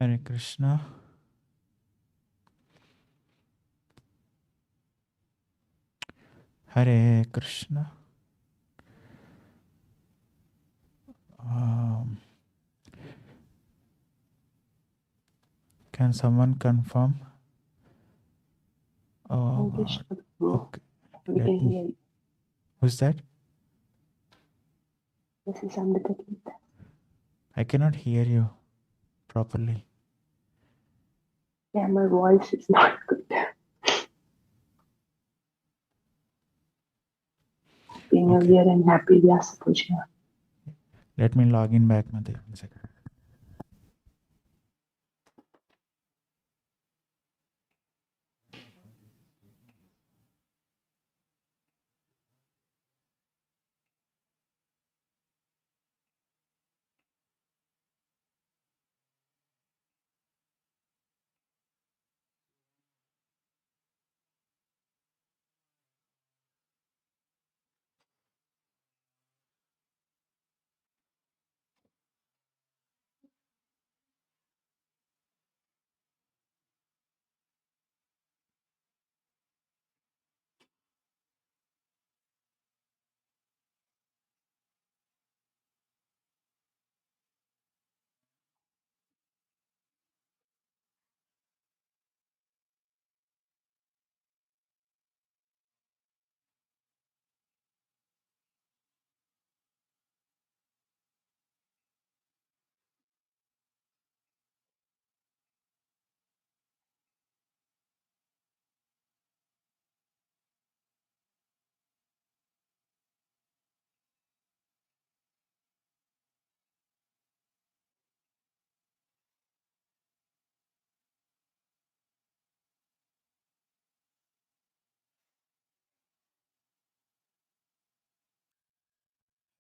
Hare Krishna. Hare Krishna. Um, can someone confirm? Hare Oh, Krishna, Prabhu. okay. We Let can me. hear you. Who's that? This is Untitled. I cannot hear you properly. Yeah, my voice is not good. Happy New Okay. Year and Happy Vyasa Puja. Let me log in back, Mate. 1 second.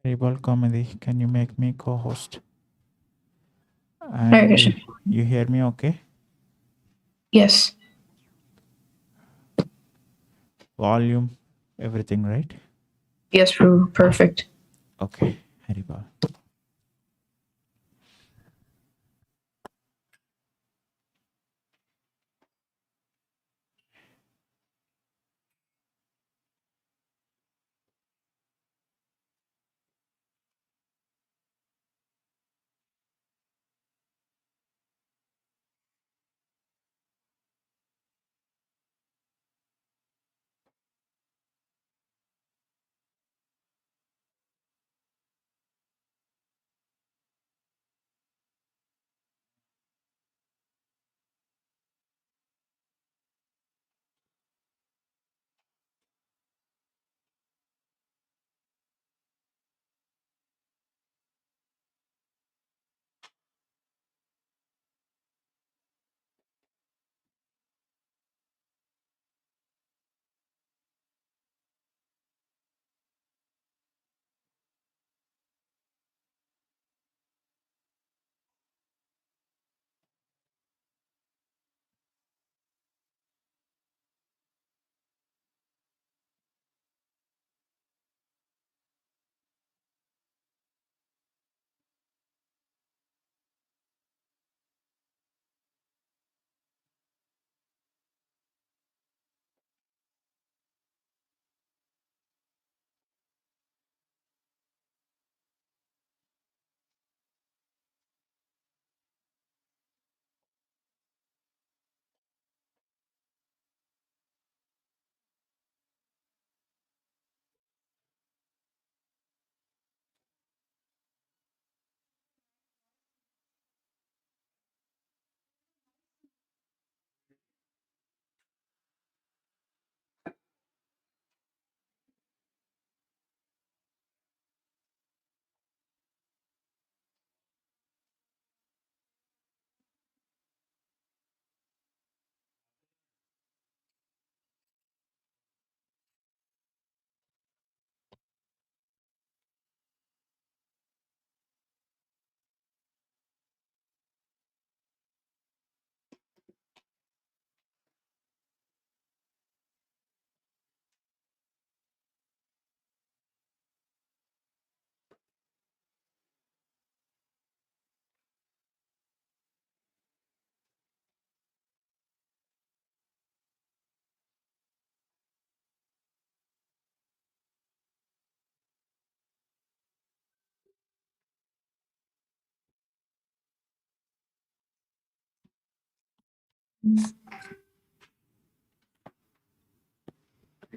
Tribal Comedy, can you make me co-host? Hare And Krishna. you hear me okay? Yes. Volume, everything right? Yes, Prabhu. Perfect. Okay. Haribol.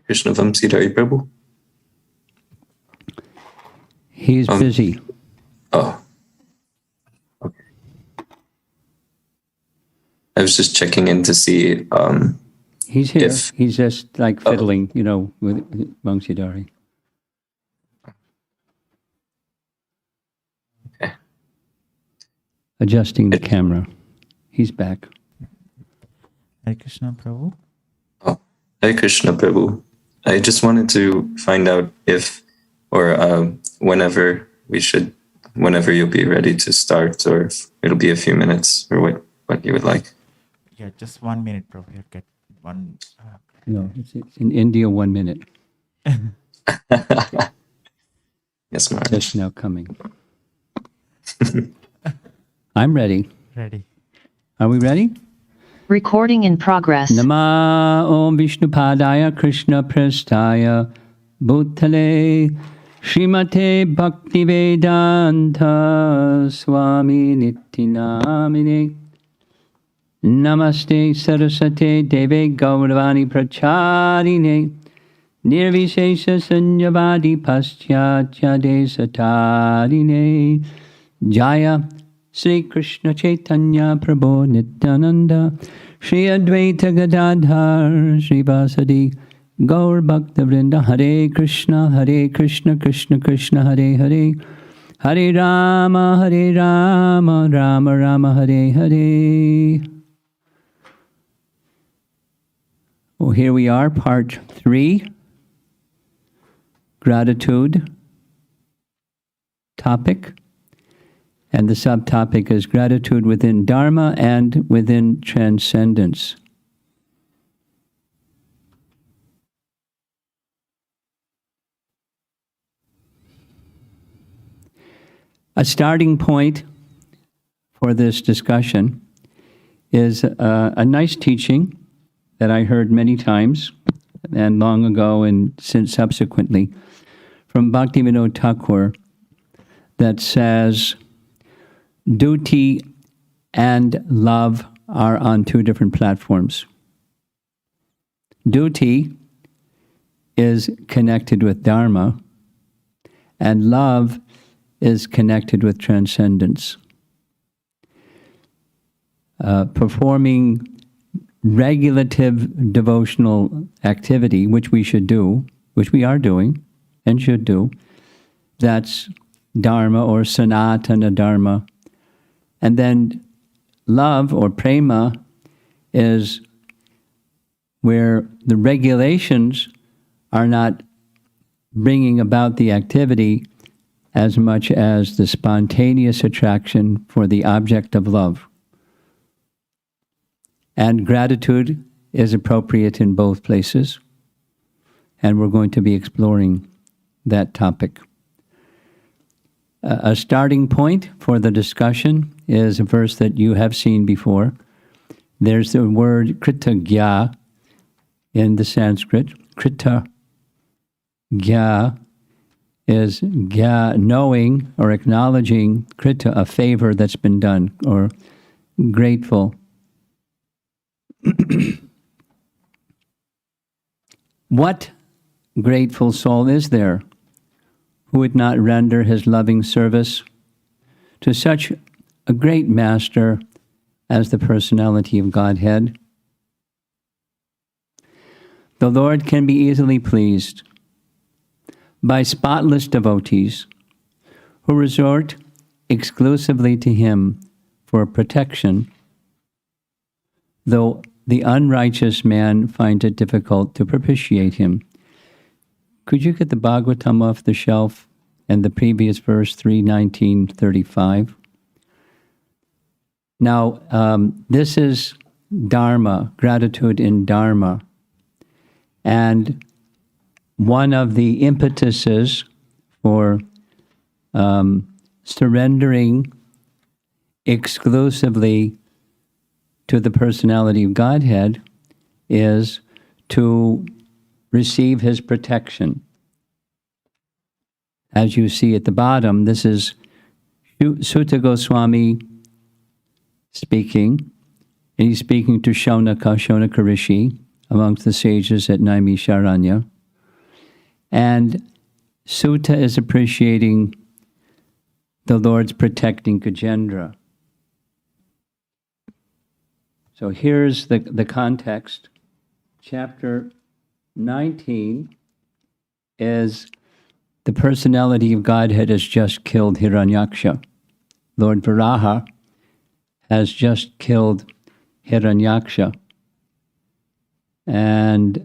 Krishna Vamsidhari Prabhu. He's busy. Oh. Okay. I was just checking in to see He's here. if- He's just like fiddling, with Vamsidhari. Okay. Adjusting the camera. He's back. Hare Krishna Prabhu. Oh, Hare Krishna Prabhu. I just wanted to find out if, or whenever you'll be ready to start, or if it'll be a few minutes, or what you would like. Yeah, just 1 minute, Prabhu. You get one. No, it's in India, 1 minute. Yes, Maharaj. Just now coming. I'm ready. Ready. Are we ready? Recording in progress. Nama Om Vishnupadaya Krishna Prasthaya Bhutale Srimate Bhaktivedanta Swami Nityanamine Namaste Sarasate Deve Gauravani Pracharine Nirvishesha Sanyavadi Paschatya Desatarine Jaya Sri Krishna Chaitanya Prabhu Nityananda Shri Advaita Gadadhar Shri Vasadi Gaur Bhakta Vrinda Hare Krishna Krishna Krishna Hare Hare Hare Rama Rama Rama Hare Hare. Well, here we are, part 3, gratitude topic. And the subtopic is gratitude within Dharma and within transcendence. A starting point for this discussion is a nice teaching that I heard many times and long ago and since subsequently from Bhaktivinoda Thakur that says, duty and love are on 2 different platforms. Duty is connected with Dharma, and love is connected with transcendence. Performing regulative devotional activity, which we should do, which we are doing and should do, that's Dharma or Sanatana Dharma. And then love or prema is where the regulations are not bringing about the activity as much as the spontaneous attraction for the object of love. And gratitude is appropriate in both places. And we're going to be exploring that topic. A starting point for the discussion is a verse that you have seen before. There's the word kritagya in the Sanskrit. Krita gya is gya, knowing or acknowledging, krita, a favor that's been done, or grateful. What grateful soul is there who would not render his loving service to such a great master as the personality of Godhead? The Lord can be easily pleased by spotless devotees who resort exclusively to Him for protection, though the unrighteous man finds it difficult to propitiate Him. Could you get the Bhagavatam off the shelf and the previous verse, 3:19-35? Now, this is Dharma, gratitude in Dharma. And one of the impetuses for surrendering exclusively to the personality of Godhead is to receive His protection. As you see at the bottom, this is Sutta Goswami speaking, And he's speaking to Shaunaka Rishi, amongst the sages at Naimisharanya. And Sutta is appreciating the Lord's protecting Gajendra. So here's the context. Chapter 19 is the personality of Godhead has just killed Hiranyaksha. Lord Varaha has just killed Hiranyaksha. And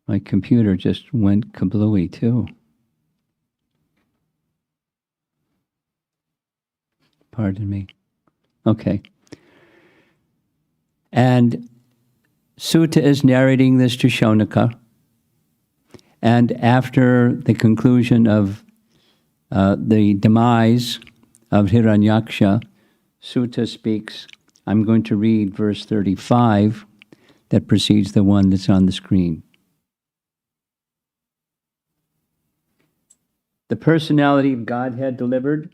my computer just went kablooey too. Pardon me. Okay. And Sutta is narrating this to Shaunaka. And after the conclusion of the demise of Hiranyaksha, Sutta speaks. I'm going to read verse 35 that precedes the one that's on the screen. The personality of Godhead delivered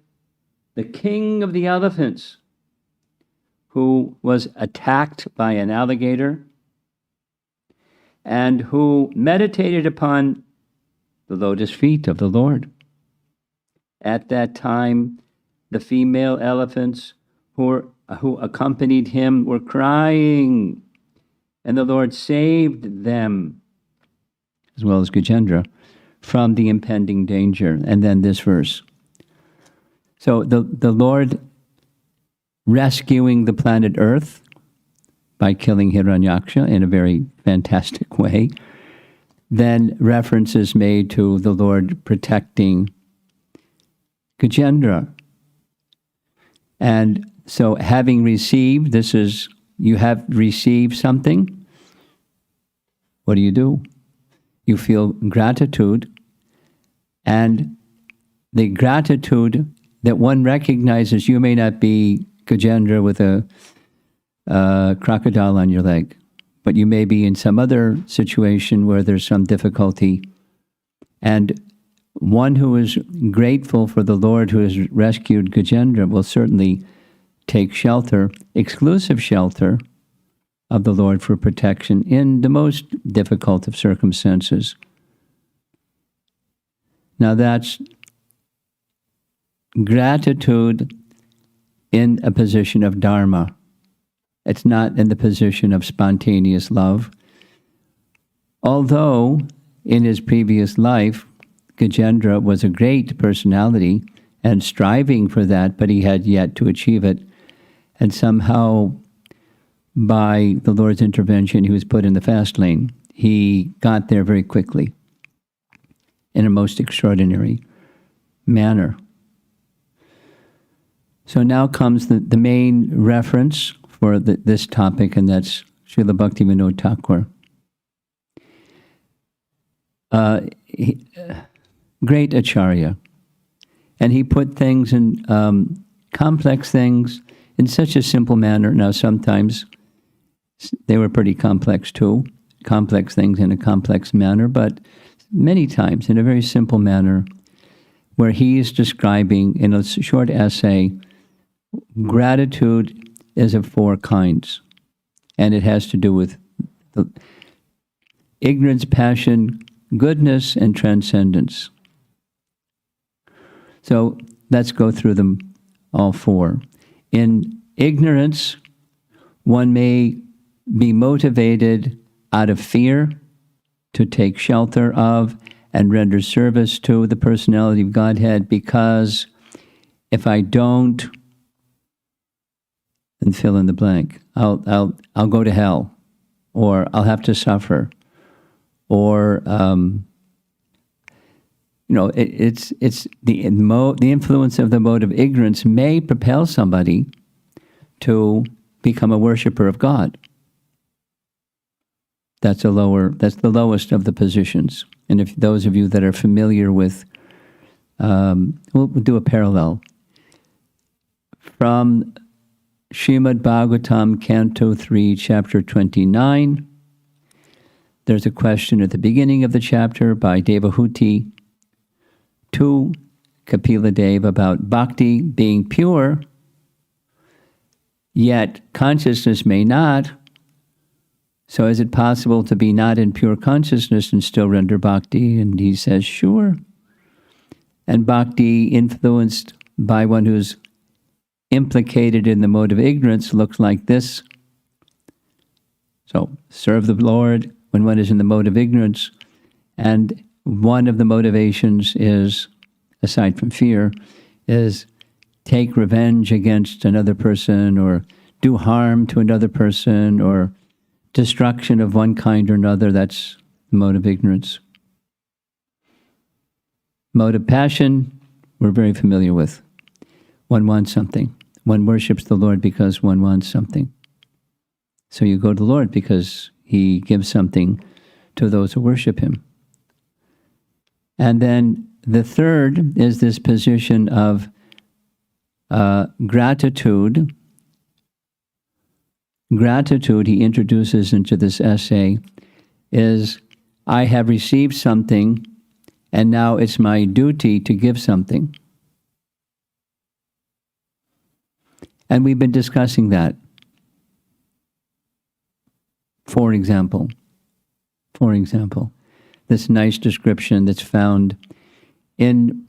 the king of the elephants, who was attacked by an alligator and who meditated upon the lotus feet of the Lord. At that time, the female elephants who accompanied him were crying, and the Lord saved them, as well as Gajendra, from the impending danger. And then this verse. So the Lord rescuing the planet Earth by killing Hiranyaksha in a very fantastic way. Then reference is made to the Lord protecting Gajendra. And so having received, you have received something, what do? You feel gratitude, and the gratitude that one recognizes. You may not be Gajendra with a crocodile on your leg, but you may be in some other situation where there's some difficulty. And one who is grateful for the Lord who has rescued Gajendra will certainly take shelter, exclusive shelter, of the Lord for protection in the most difficult of circumstances. Now that's gratitude in a position of Dharma. It's not in the position of spontaneous love. Although in his previous life, Gajendra was a great personality and striving for that, but he had yet to achieve it. And somehow, by the Lord's intervention, he was put in the fast lane. He got there very quickly in a most extraordinary manner. So now comes the main reference for this topic, and that's Srila Bhaktivinoda Thakur. Great Acharya. And he put things in, complex things, in such a simple manner. Now sometimes they were pretty complex too, complex things in a complex manner, but many times in a very simple manner, where he is describing in a short essay, gratitude is of four kinds, and it has to do with the ignorance, passion, goodness, and transcendence. So let's go through them all four. In ignorance, one may be motivated out of fear to take shelter of and render service to the personality of Godhead, because if I don't, then fill in the blank, I'll go to hell, or I'll have to suffer, or it's the influence of the mode of ignorance may propel somebody to become a worshiper of God. That's the lowest of the positions. And if those of you that are familiar with, we'll do a parallel. From Srimad Bhagavatam, Canto 3, Chapter 29, there's a question at the beginning of the chapter by Devahuti to Kapila Dev about bhakti being pure yet consciousness may not. So is it possible to be not in pure consciousness and still render bhakti? And he says, sure. And bhakti influenced by one who's implicated in the mode of ignorance looks like this. So serve the Lord when one is in the mode of ignorance. And one of the motivations is, aside from fear, is take revenge against another person or do harm to another person or destruction of one kind or another. That's the mode of ignorance. Mode of passion, we're very familiar with. One wants something. One worships the Lord because one wants something. So you go to the Lord because he gives something to those who worship him. And then the third is this position of gratitude. Gratitude, he introduces into this essay, is I have received something and now it's my duty to give something. And we've been discussing that. For example, this nice description that's found in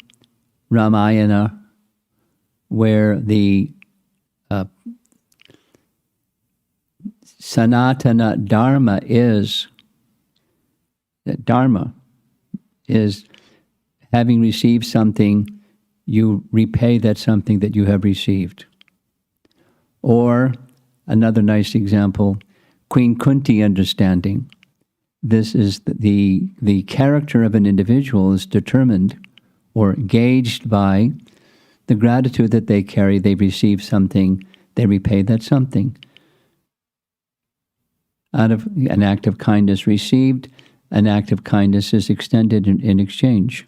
Ramayana, where the Sanatana Dharma is having received something, you repay that something that you have received. Or another nice example, Queen Kunti understanding. This is the character of an individual is determined or gauged by the gratitude that they carry. They receive something, they repay that something. Out of an act of kindness received, an act of kindness is extended in exchange.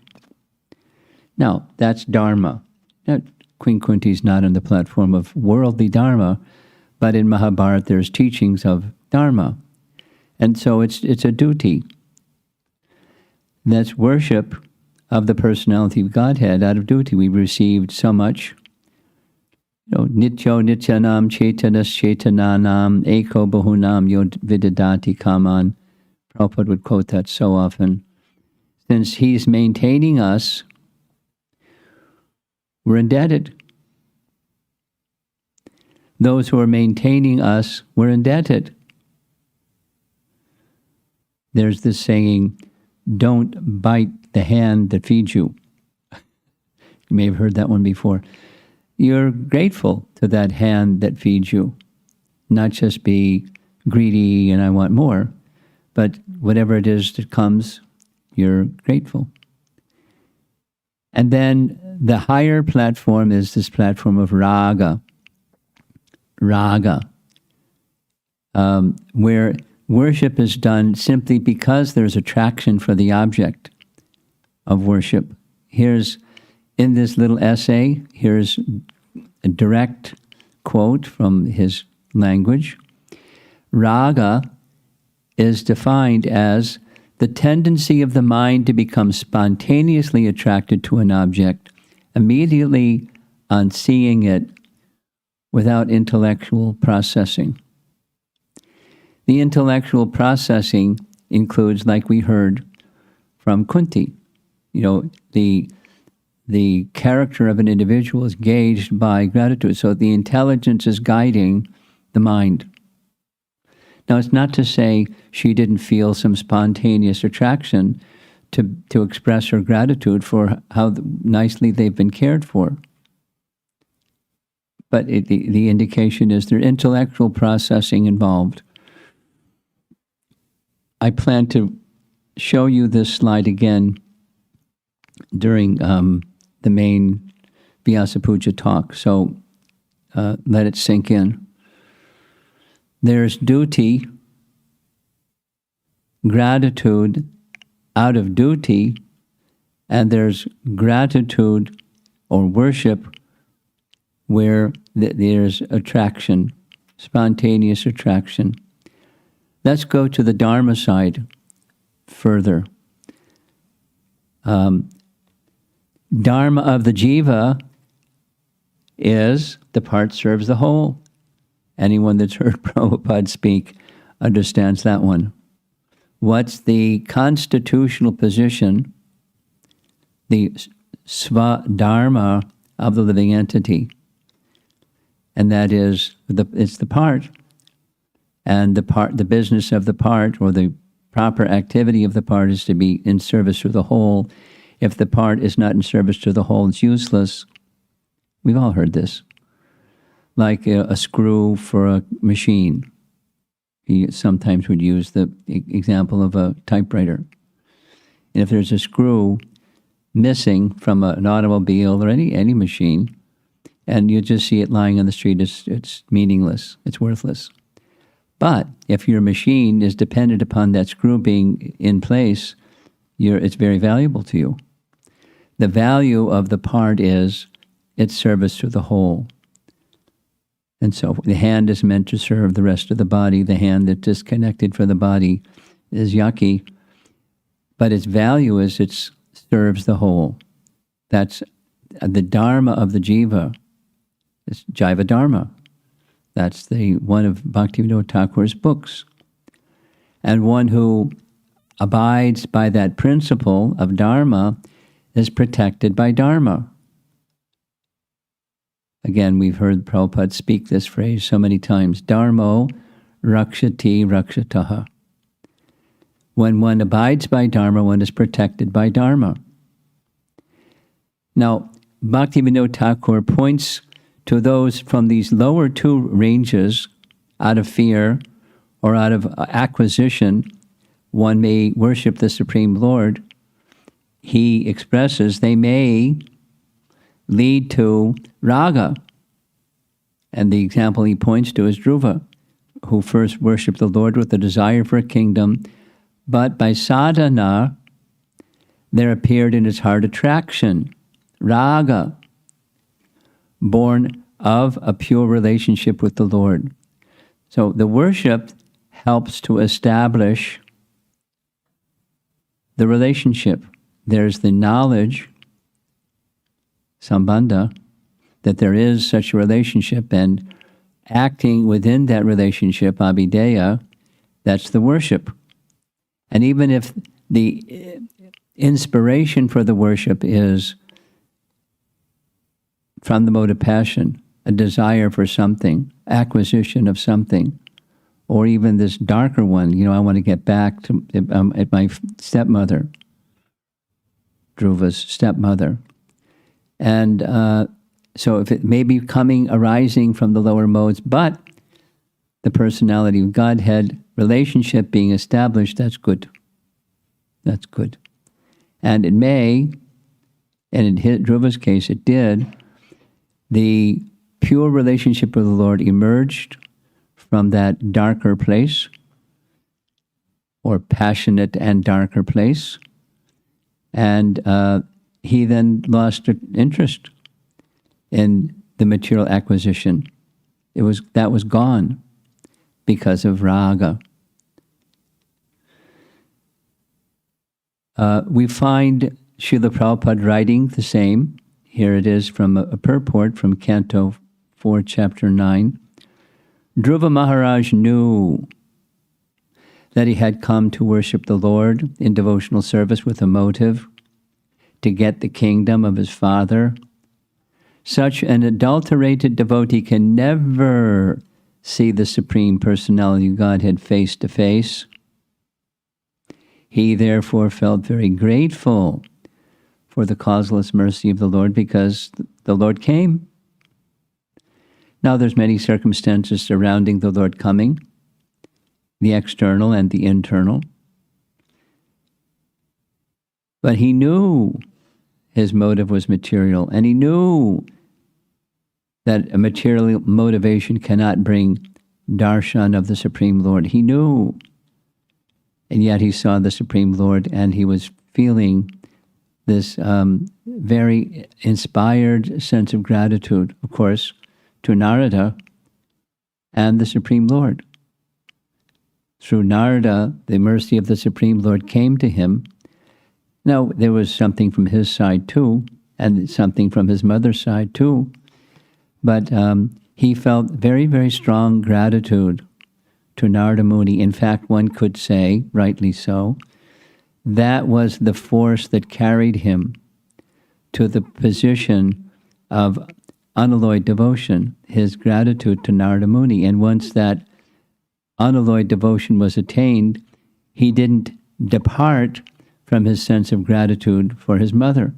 Now, that's Dharma. Now, Queen Kunti is not on the platform of worldly Dharma, but in Mahabharata there's teachings of Dharma. And so it's a duty. That's worship of the personality of Godhead out of duty. We received so much. Nityo nityanam chetanas chetananam eko bahunam yod vidadati kaman. Prabhupada would quote that so often. Since he's maintaining us, we're indebted. Those who are maintaining us, we're indebted. There's this saying, don't bite the hand that feeds you. You may have heard that one before. You're grateful to that hand that feeds you. Not just be greedy and I want more, but whatever it is that comes, you're grateful. And then the higher platform is this platform of Raga. Raga, where worship is done simply because there's attraction for the object of worship. Here's, in this little essay, here's a direct quote from his language. Raga is defined as the tendency of the mind to become spontaneously attracted to an object immediately on seeing it without intellectual processing. The intellectual processing includes, like we heard from Kunti, the character of an individual is gauged by gratitude. So the intelligence is guiding the mind. Now, it's not to say she didn't feel some spontaneous attraction to express her gratitude for how nicely they've been cared for. But the indication is there's intellectual processing involved. I plan to show you this slide again during the main Vyasa Puja talk, so let it sink in. There's duty, gratitude out of duty, and there's gratitude or worship where there's attraction, spontaneous attraction. Let's go to the Dharma side further. Dharma of the jiva is the part serves the whole. Anyone that's heard Prabhupada speak understands that one. What's the constitutional position, the sva-dharma of the living entity? And that is, it's the part. And the business of the part, or the proper activity of the part, is to be in service to the whole. If the part is not in service to the whole, it's useless. We've all heard this. Like a screw for a machine. He sometimes would use the example of a typewriter. And if there's a screw missing from an automobile or any machine, and you just see it lying on the street, it's meaningless, it's worthless. But if your machine is dependent upon that screw being in place, it's very valuable to you. The value of the part is its service to the whole. And so the hand is meant to serve the rest of the body. The hand that's disconnected from the body is yucky. But its value is it serves the whole. That's the dharma of the jiva. It's jiva dharma. That's one of Bhaktivinoda Thakur's books. And one who abides by that principle of dharma is protected by dharma. Again, we've heard Prabhupada speak this phrase so many times. Dharmo rakshati rakshataha. When one abides by dharma, one is protected by dharma. Now, Bhaktivinoda Thakur points to those from these lower two ranges, out of fear or out of acquisition, one may worship the Supreme Lord. He expresses they may lead to Raga. And the example he points to is Dhruva, who first worshipped the Lord with a desire for a kingdom, but by sadhana, there appeared in his heart attraction, Raga, born of a pure relationship with the Lord. So the worship helps to establish the relationship. There's the knowledge, sambandha, that there is such a relationship, and acting within that relationship, abhideya, that's the worship. And even if the inspiration for the worship is from the mode of passion, a desire for something, acquisition of something, or even this darker one, I want to get back to at my stepmother, Dhruva's stepmother. And so if it may be arising from the lower modes, but the personality of Godhead relationship being established, that's good. That's good. And it may, and in Dhruva's case it did, the pure relationship with the Lord emerged from that darker place, or passionate and darker place, and he then lost interest in the material acquisition. That was gone because of raga. We find Srila Prabhupada writing the same. Here it is from a purport from Canto 4, Chapter 9. Dhruva Maharaj knew that he had come to worship the Lord in devotional service with a motive to get the kingdom of his father. Such an adulterated devotee can never see the Supreme Personality of Godhead face to face. He therefore felt very grateful for the causeless mercy of the Lord because the Lord came. Now there's many circumstances surrounding the Lord coming, the external and the internal. But he knew his motive was material, and he knew that a material motivation cannot bring darshan of the Supreme Lord. He knew, and yet he saw the Supreme Lord, and he was feeling this very inspired sense of gratitude, of course, to Narada and the Supreme Lord. Through Narada, the mercy of the Supreme Lord came to him. Now, there was something from his side too, and something from his mother's side too, but he felt very, very strong gratitude to Narada Muni. In fact, one could say, rightly so, that was the force that carried him to the position of unalloyed devotion, his gratitude to Narada Muni. And once that unalloyed devotion was attained, he didn't depart from his sense of gratitude for his mother.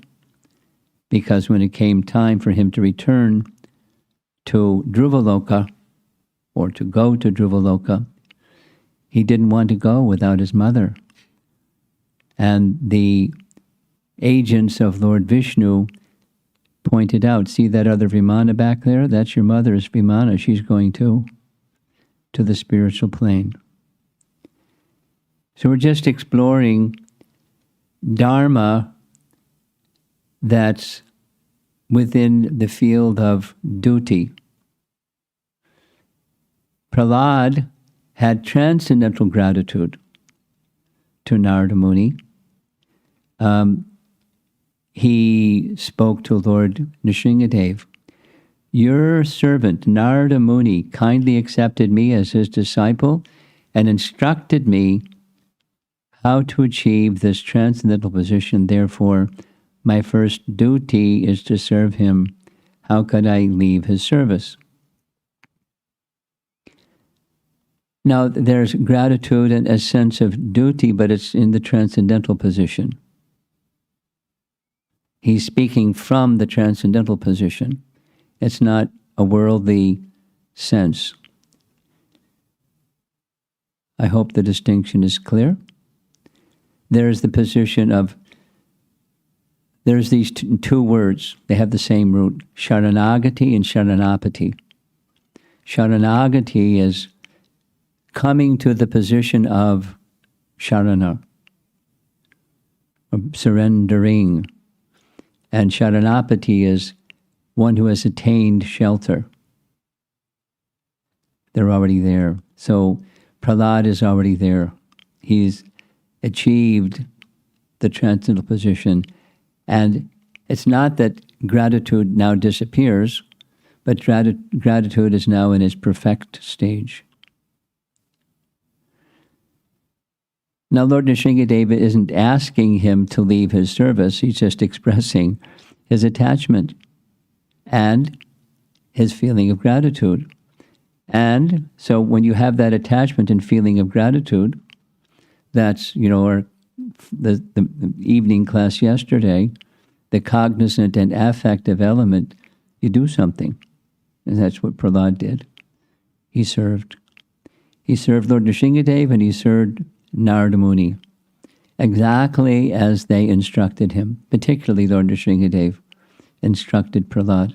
Because when it came time for him to return to Dhruvaloka, or to go to Dhruvaloka, he didn't want to go without his mother. And the agents of Lord Vishnu pointed out, see that other Vimana back there? That's your mother's Vimana. She's going to the spiritual plane. So we're just exploring Dharma that's within the field of duty. Prahlad had transcendental gratitude to Narada Muni. He spoke to Lord Nrsingadev. Your servant Narada Muni kindly accepted me as his disciple and instructed me how to achieve this transcendental position. Therefore, my first duty is to serve him. How could I leave his service? Now, there's gratitude and a sense of duty, but it's in the transcendental position. He's speaking from the transcendental position. It's not a worldly sense. I hope the distinction is clear. There's the position of, there's these two words, they have the same root, Sharanagati and Sharanapati. Sharanagati is coming to the position of Sharana, of surrendering. And Sharanapati is one who has attained shelter. They're already there. So Prahlad is already there. He's achieved the transcendental position. And it's not that gratitude now disappears, but gratitude is now in its perfect stage. Now, Lord Nrsingadev isn't asking him to leave his service. He's just expressing his attachment and his feeling of gratitude. And so when you have that attachment and feeling of gratitude, that's, or the evening class yesterday, the cognizant and affective element, you do something. And that's what Prahlad did. He served. He served Lord Nrsingadev and he served Narada Muni, exactly as they instructed him. Particularly Lord Nrsingadev instructed Prahlad.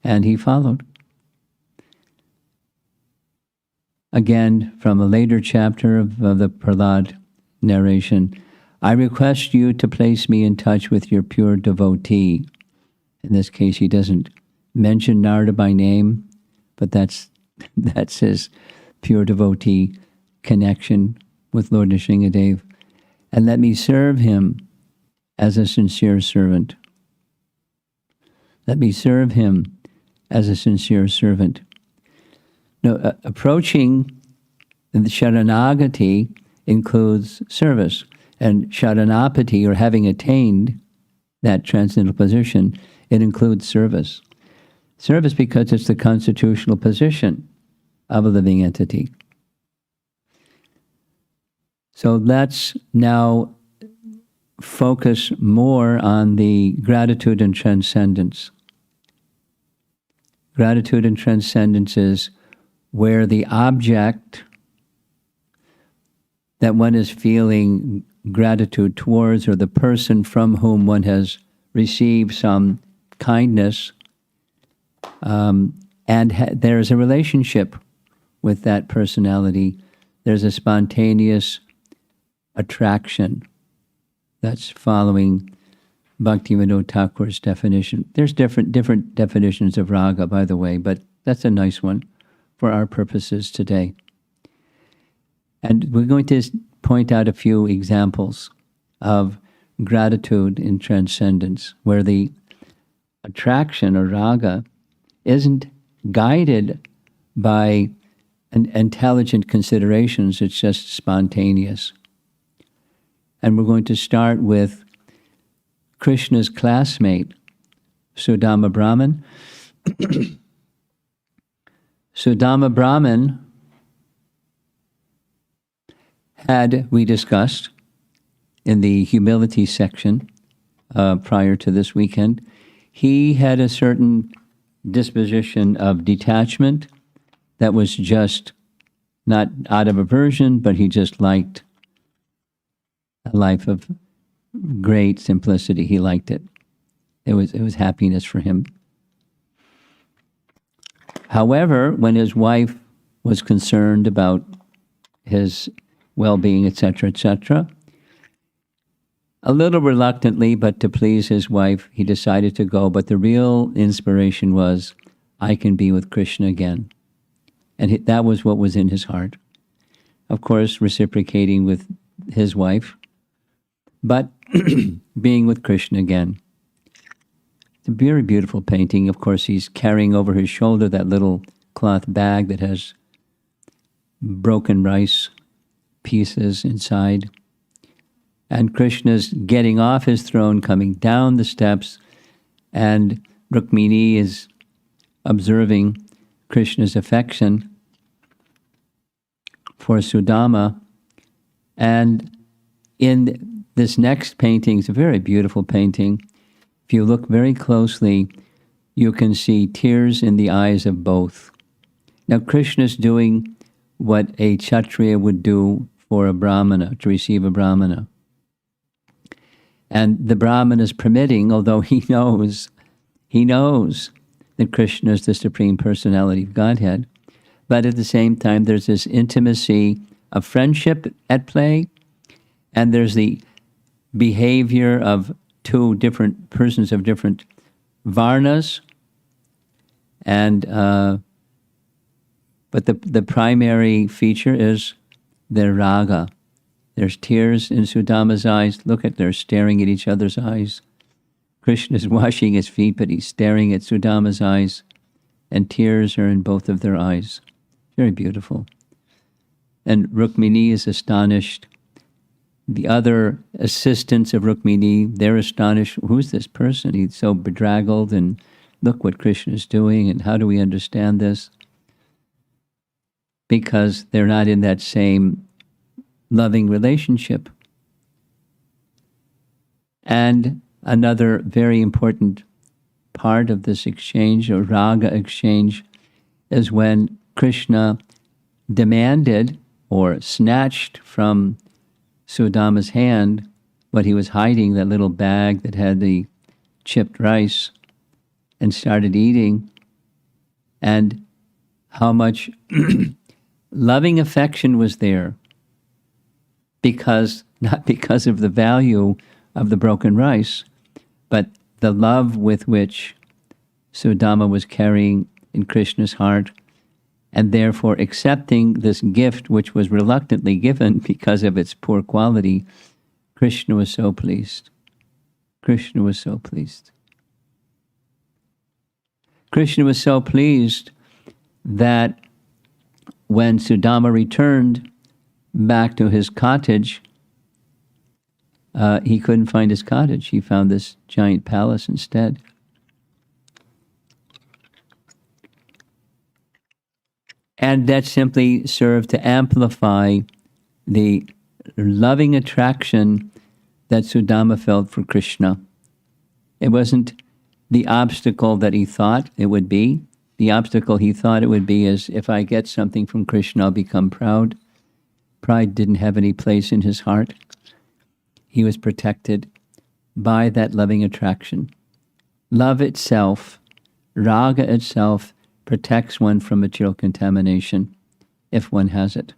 And he followed. Again, from a later chapter of the Prahlad narration, I request you to place me in touch with your pure devotee. In this case, he doesn't mention Narada by name, but that's his pure devotee connection with Lord Nrsingadev, and let me serve him as a sincere servant. Let me serve him as a sincere servant. Now, approaching the Sharanagati includes service, and Sharanapati, or having attained that transcendental position, it includes service. Service because it's the constitutional position of a living entity. So let's now focus more on the gratitude and transcendence. Gratitude and transcendence is where the object that one is feeling gratitude towards, or the person from whom one has received some kindness, there's a relationship with that personality. There's a spontaneous attraction. That's following Bhaktivinoda Thakur's definition. There's different definitions of raga, by the way, but that's a nice one for our purposes today. And we're going to point out a few examples of gratitude in transcendence, where the attraction, or raga, isn't guided by intelligent considerations, it's just spontaneous. And we're going to start with Krishna's classmate, Sudama Brahman. Sudama Brahman had, we discussed in the humility section prior to this weekend, he had a certain disposition of detachment that was just not out of aversion, but he just liked a life of great simplicity. He liked it. It was happiness for him. However, when his wife was concerned about his well-being, etc., a little reluctantly, but to please his wife, he decided to go. But the real inspiration was, I can be with Krishna again. And that was what was in his heart. Of course, reciprocating with his wife, but being with Krishna again. It's a very beautiful painting. Of course, he's carrying over his shoulder that little cloth bag that has broken rice pieces inside. And Krishna's getting off his throne, coming down the steps, and Rukmini is observing Krishna's affection for Sudama. And in this next painting, it's a very beautiful painting. If you look very closely, you can see tears in the eyes of both. Now, Krishna's doing what a Kshatriya would do for a Brahmana, to receive a Brahmana. And the Brahmana is permitting, although he knows that Krishna is the Supreme Personality of Godhead. But at the same time, there's this intimacy of friendship at play, and there's the behavior of two different persons of different varnas, and but the primary feature is their raga. There's tears in Sudama's eyes. They're staring at each other's eyes. Krishna is washing his feet, but he's staring at Sudama's eyes, and tears are in both of their eyes. Very beautiful. And Rukmini is astonished. The other assistants of Rukmini, they're astonished. Who's this person? He's so bedraggled, and look what Krishna is doing, and how do we understand this? Because they're not in that same loving relationship. And another very important part of this exchange, or raga exchange, is when Krishna demanded or snatched from Sudama's hand what he was hiding, that little bag that had the chipped rice, and started eating, and how much loving affection was there, not because of the value of the broken rice, but the love with which Sudama was carrying in Krishna's heart, and therefore accepting this gift, which was reluctantly given because of its poor quality. Krishna was so pleased. Krishna was so pleased. Krishna was so pleased that when Sudama returned back to his cottage, he couldn't find his cottage. He found this giant palace instead. And that simply served to amplify the loving attraction that Sudama felt for Krishna. It wasn't the obstacle that he thought it would be. The obstacle he thought it would be is, if I get something from Krishna, I'll become proud. Pride didn't have any place in his heart. He was protected by that loving attraction. Love itself, raga itself, protects one from material contamination if one has it.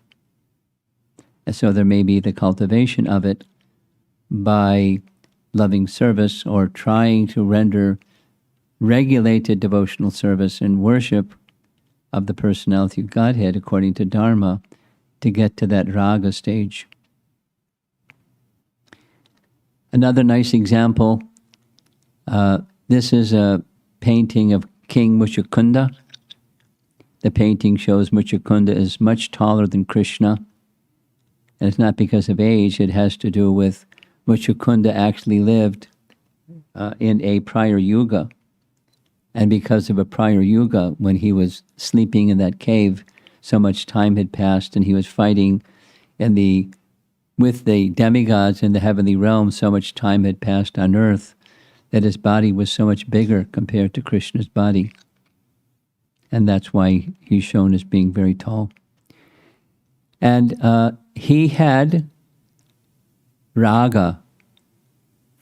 And so there may be the cultivation of it by loving service or trying to render regulated devotional service and worship of the personality of Godhead according to Dharma to get to that raga stage. Another nice example, this is a painting of King Mushukunda. The painting shows Mushukunda is much taller than Krishna. And it's not because of age, it has to do with Mushukunda actually lived in a prior yuga. And because of a prior yuga, when he was sleeping in that cave, so much time had passed and he was fighting with the demigods in the heavenly realm, so much time had passed on earth that his body was so much bigger compared to Krishna's body. And that's why he's shown as being very tall. And he had Raga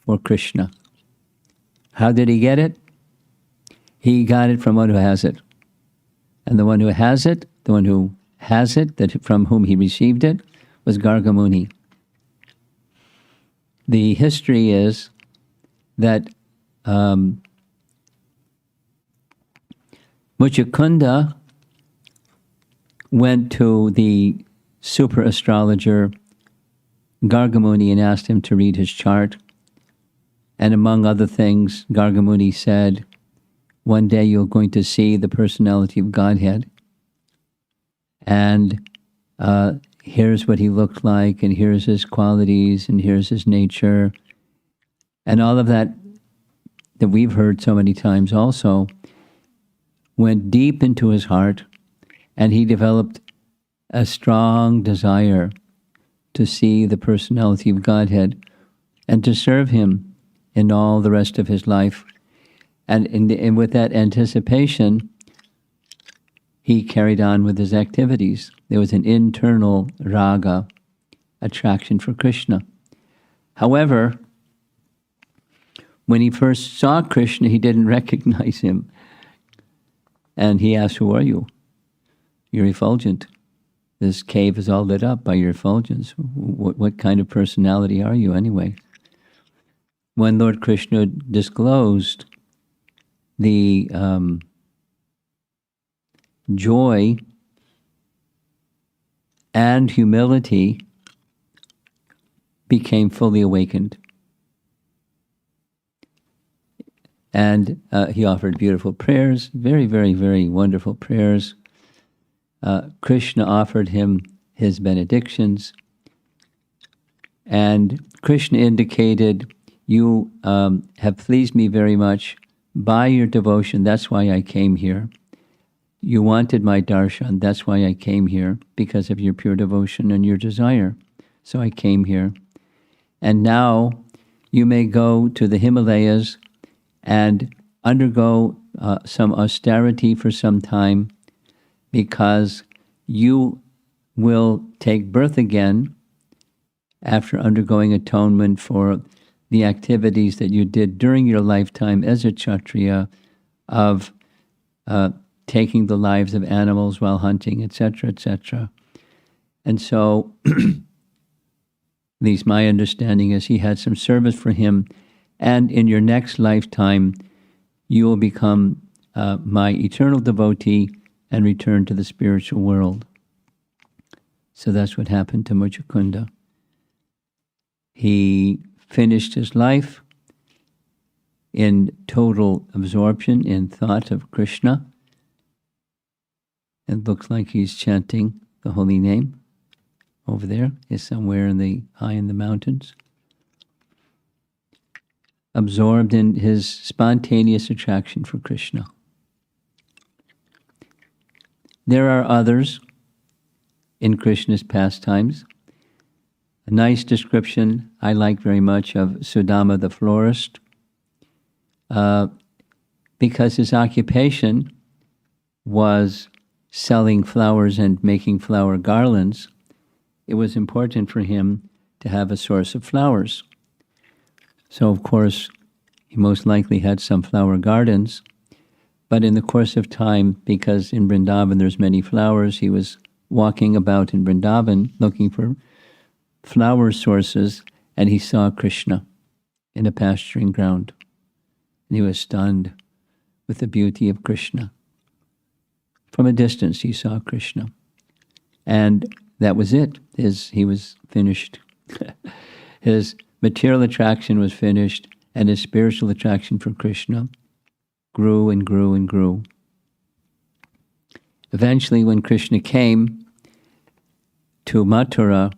for Krishna. How did he get it? He got it from one who has it. And the one who has it, that from whom he received it, was Garga Muni. The history is that Mushukunda went to the super astrologer Garga Muni and asked him to read his chart. And among other things, Garga Muni said, one day you're going to see the personality of Godhead. And here's what he looked like, and here's his qualities, and here's his nature. And all of that we've heard so many times also went deep into his heart, and he developed a strong desire to see the personality of Godhead and to serve him in all the rest of his life. And with that anticipation, he carried on with his activities. There was an internal raga, attraction for Krishna. However, when he first saw Krishna, he didn't recognize him. And he asked, "Who are you? You're effulgent. This cave is all lit up by your effulgence. What kind of personality are you anyway?" When Lord Krishna disclosed the joy and humility, became fully awakened. And he offered beautiful prayers, very, very, very wonderful prayers. Krishna offered him his benedictions. And Krishna indicated, you have pleased me very much by your devotion. That's why I came here. You wanted my darshan. That's why I came here, because of your pure devotion and your desire. So I came here. And now you may go to the Himalayas and undergo some austerity for some time, because you will take birth again after undergoing atonement for the activities that you did during your lifetime as a Kshatriya of taking the lives of animals while hunting, etc., etc. And so, at least my understanding is he had some service for him, and in your next lifetime, you will become my eternal devotee and return to the spiritual world. So that's what happened to Mushukunda. He finished his life in total absorption in thought of Krishna. It looks like he's chanting the holy name over there. Is somewhere high in the mountains. Absorbed in his spontaneous attraction for Krishna. There are others in Krishna's pastimes. A nice description I like very much of Sudama the florist, because his occupation was selling flowers and making flower garlands. It was important for him to have a source of flowers. So, of course, he most likely had some flower gardens, but in the course of time, because in Brindavan there's many flowers, he was walking about in Brindavan looking for flower sources, and he saw Krishna in a pasturing ground. And he was stunned with the beauty of Krishna. From a distance, he saw Krishna. And that was it. He was finished. His material attraction was finished, and his spiritual attraction for Krishna grew and grew and grew. Eventually, when Krishna came to Mathura,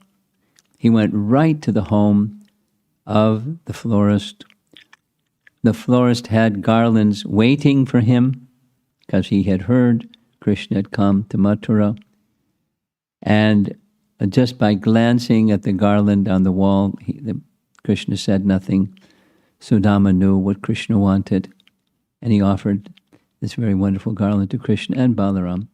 he went right to the home of the florist. The florist had garlands waiting for him because he had heard Krishna had come to Mathura. And just by glancing at the garland on the wall, Krishna said nothing. Sudama knew what Krishna wanted, and he offered this very wonderful garland to Krishna and Balaram.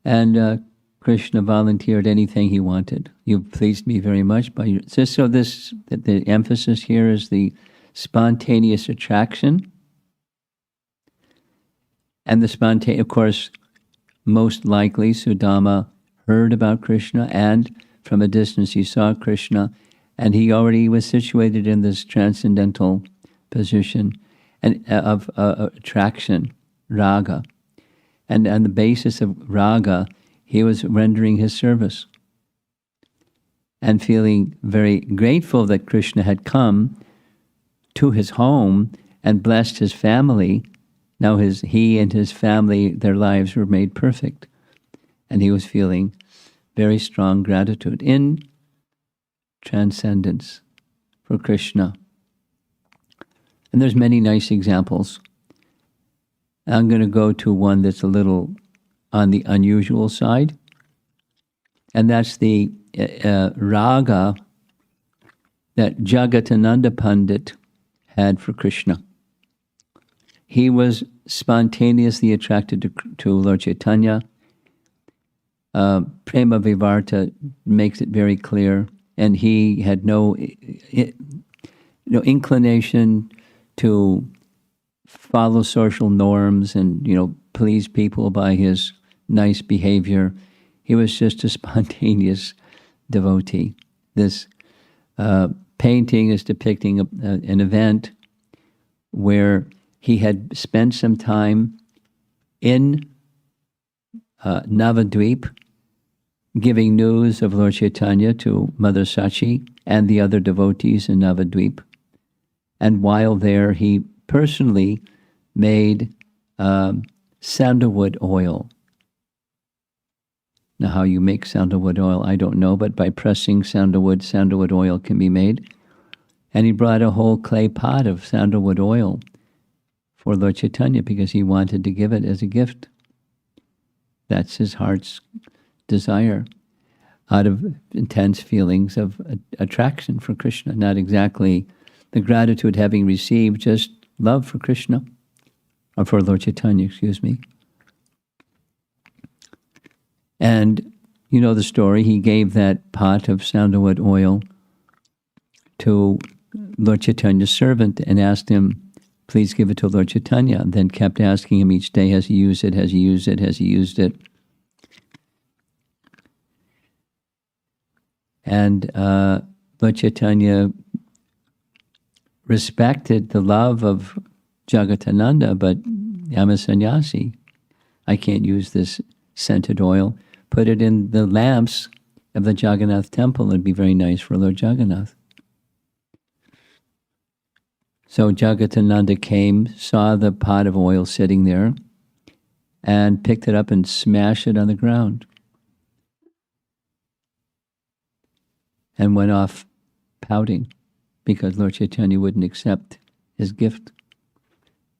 And Krishna volunteered anything he wanted. You've pleased me very much by your... So the emphasis here is the spontaneous attraction. And the spontaneous, of course, most likely Sudama heard about Krishna, and from a distance he saw Krishna, and he already was situated in this transcendental position and of attraction, Raga. And on the basis of Raga, he was rendering his service and feeling very grateful that Krishna had come to his home and blessed his family. Now he and his family, their lives were made perfect. And he was feeling very strong gratitude in transcendence for Krishna. And there's many nice examples. I'm going to go to one that's a little on the unusual side, and that's the raga that Jagatananda Pandit had for Krishna. He was spontaneously attracted to Lord Chaitanya. Prema Vivarta makes it very clear, and he had no inclination to follow social norms and please people by his nice behavior. He was just a spontaneous devotee. This painting is depicting an event where he had spent some time in Navadvip giving news of Lord Chaitanya to Mother Sachi and the other devotees in Navadvip. And while there, he personally made sandalwood oil. Now, how you make sandalwood oil, I don't know, but by pressing sandalwood oil can be made. And he brought a whole clay pot of sandalwood oil for Lord Chaitanya because he wanted to give it as a gift. That's his heart's desire, out of intense feelings of attraction for Krishna, not exactly the gratitude having received, just love for Krishna, or for Lord Chaitanya, excuse me. And you know the story, he gave that pot of sandalwood oil to Lord Chaitanya's servant and asked him, please give it to Lord Chaitanya, and then kept asking him each day, has he used it, has he used it, has he used it? And Lord Chaitanya respected the love of Jagatananda, but I'm a sannyasi. I can't use this scented oil. Put it in the lamps of the Jagannath temple. It'd be very nice for Lord Jagannath. So Jagatananda came, saw the pot of oil sitting there, and picked it up and smashed it on the ground. And went off pouting because Lord Chaitanya wouldn't accept his gift.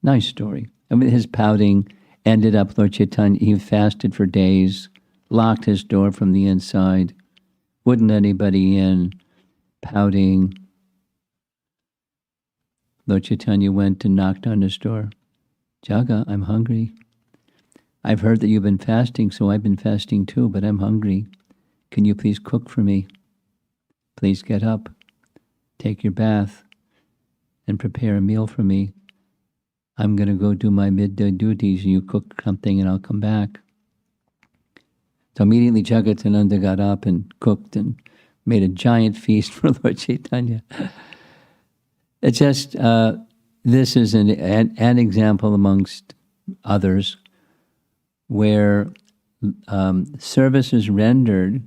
Nice story. I mean, his pouting ended up, Lord Chaitanya, he fasted for days, locked his door from the inside, wouldn't let anybody in, pouting. Lord Chaitanya went and knocked on his door. Jaga, I'm hungry. I've heard that you've been fasting, so I've been fasting too, but I'm hungry. Can you please cook for me? Please get up, take your bath, and prepare a meal for me. I'm going to go do my midday duties, and you cook something, and I'll come back. So immediately Jagatananda got up and cooked and made a giant feast for Lord Chaitanya. It's just, this is an example amongst others where service is rendered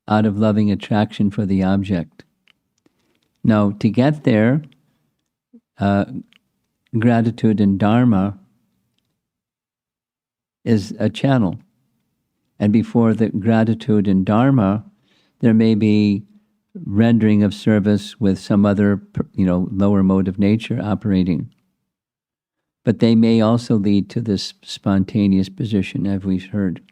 out of loving attraction for the object. Now, to get there, gratitude and Dharma is a channel. And before the gratitude and Dharma, there may be rendering of service with some other, lower mode of nature operating. But they may also lead to this spontaneous position, as we've heard.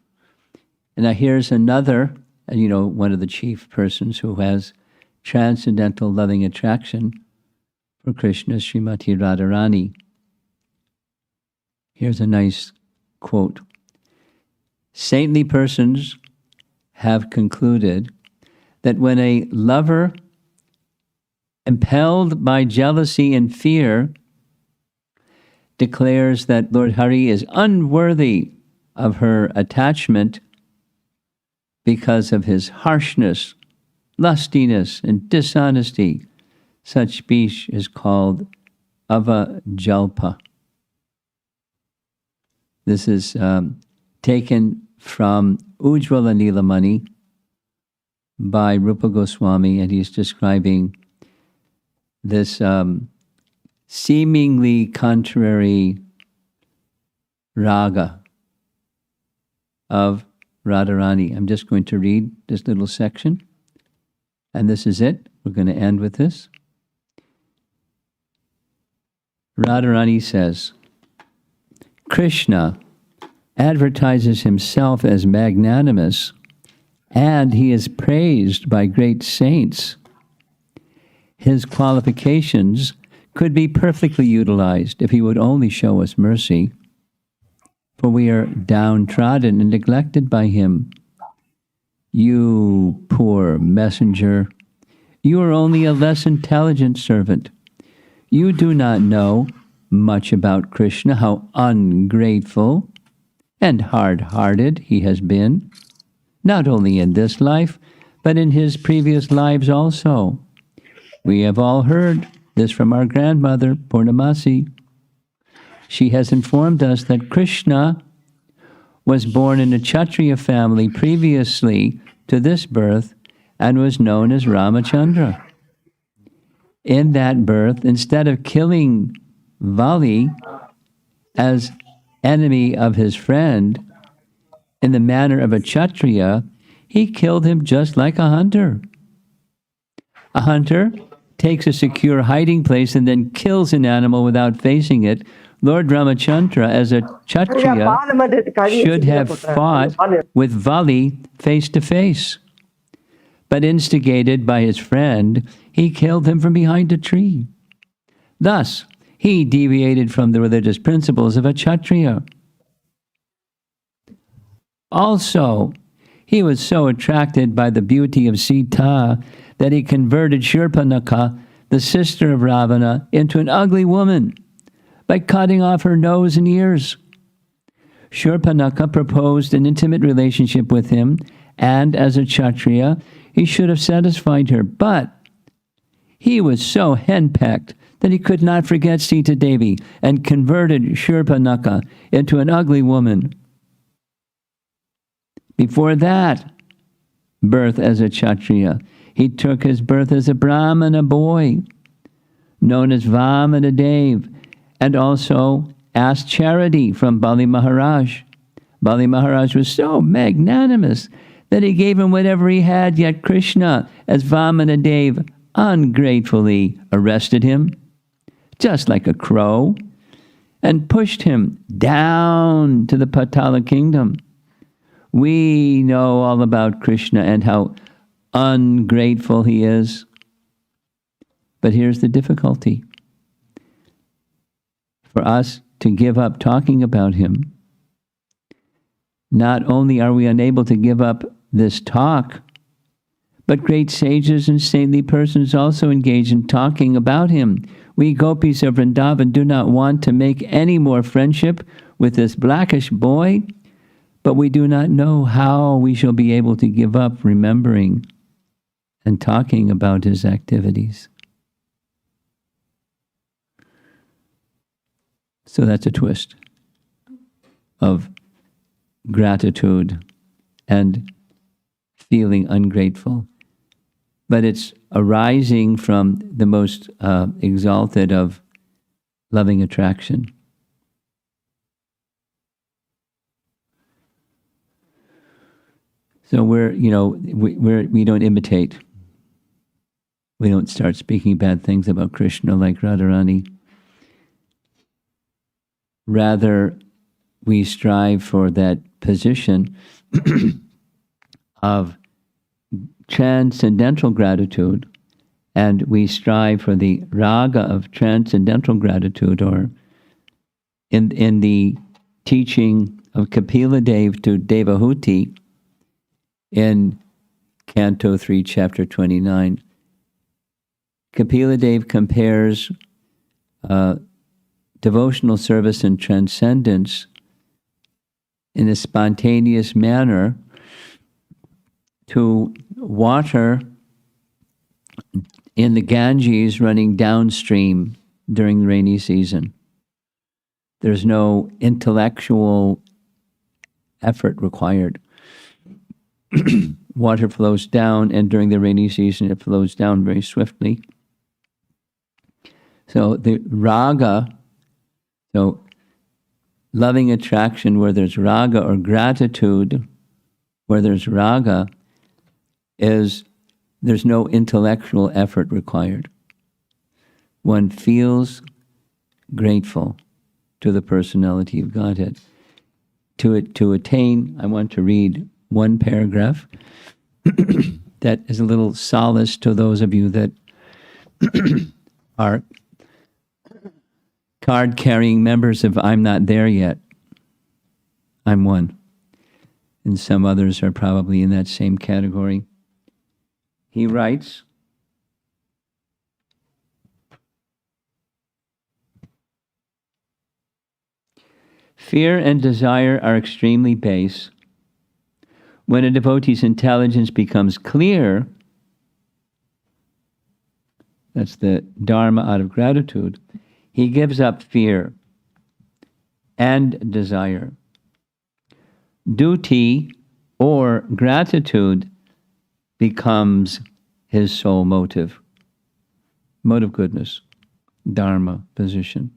And now here's another, one of the chief persons who has transcendental loving attraction for Krishna, Srimati Radharani. Here's a nice quote. Saintly persons have concluded that when a lover, impelled by jealousy and fear, declares that Lord Hari is unworthy of her attachment because of his harshness, lustiness, and dishonesty, such speech is called avajalpa. This is taken from Ujjvala Nilamani by Rupa Goswami, and he's describing this seemingly contrary raga of Radharani. I'm just going to read this little section, and this is it. We're going to end with this. Radharani says, Krishna advertises himself as magnanimous, and he is praised by great saints. His qualifications could be perfectly utilized if he would only show us mercy, for we are downtrodden and neglected by him. You poor messenger, you are only a less intelligent servant. You do not know much about Krishna, how ungrateful and hard-hearted he has been, not only in this life, but in his previous lives also. We have all heard this from our grandmother, Purnamasi. She has informed us that Krishna was born in a Kshatriya family previously to this birth and was known as Ramachandra. In that birth, instead of killing Vali as enemy of his friend in the manner of a Kshatriya, he killed him just like a hunter. A hunter takes a secure hiding place and then kills an animal without facing it. Lord Ramachandra, as a Kshatriya, should have fought with Vali face to face. But instigated by his friend, he killed him from behind a tree. Thus, he deviated from the religious principles of a Kshatriya. Also, he was so attracted by the beauty of Sita that he converted Shurpanakha, the sister of Ravana, into an ugly woman by cutting off her nose and ears. Shurpanakha proposed an intimate relationship with him, and as a Kshatriya, he should have satisfied her. But he was so henpecked that he could not forget Sita Devi and converted Shurpanakha into an ugly woman. Before that birth as a Kshatriya, he took his birth as a Brahmana boy, known as Vamana Dev, and also asked charity from Bali Maharaj. Bali Maharaj was so magnanimous that he gave him whatever he had, yet Krishna, as Vamana Dev, ungratefully arrested him, just like a crow, and pushed him down to the Patala kingdom. We know all about Krishna and how ungrateful he is. But here's the difficulty. For us to give up talking about him, not only are we unable to give up this talk, but great sages and saintly persons also engage in talking about him. We gopis of Vrindavan do not want to make any more friendship with this blackish boy, but we do not know how we shall be able to give up remembering and talking about his activities. So that's a twist of gratitude and feeling ungrateful. But it's arising from the most exalted of loving attraction. So we don't imitate. We don't start speaking bad things about Krishna like Radharani. Rather, we strive for that position of transcendental gratitude, and we strive for the raga of transcendental gratitude, or in the teaching of Kapila Dev to Devahuti in Canto 3, Chapter 29, Kapila Dev compares devotional service and transcendence in a spontaneous manner to water in the Ganges running downstream during the rainy season. There's no intellectual effort required. Water flows down, and during the rainy season it flows down very swiftly. So the raga, so loving attraction where there's raga, or gratitude where there's raga, is there's no intellectual effort required. One feels grateful to the personality of Godhead. To attain, I want to read one paragraph that is a little solace to those of you that are card-carrying members of I'm Not There Yet. I'm one. And some others are probably in that same category. He writes, fear and desire are extremely base. When a devotee's intelligence becomes clear, that's the Dharma out of gratitude, he gives up fear and desire. Duty or gratitude becomes his sole motive. Motive goodness, Dharma position.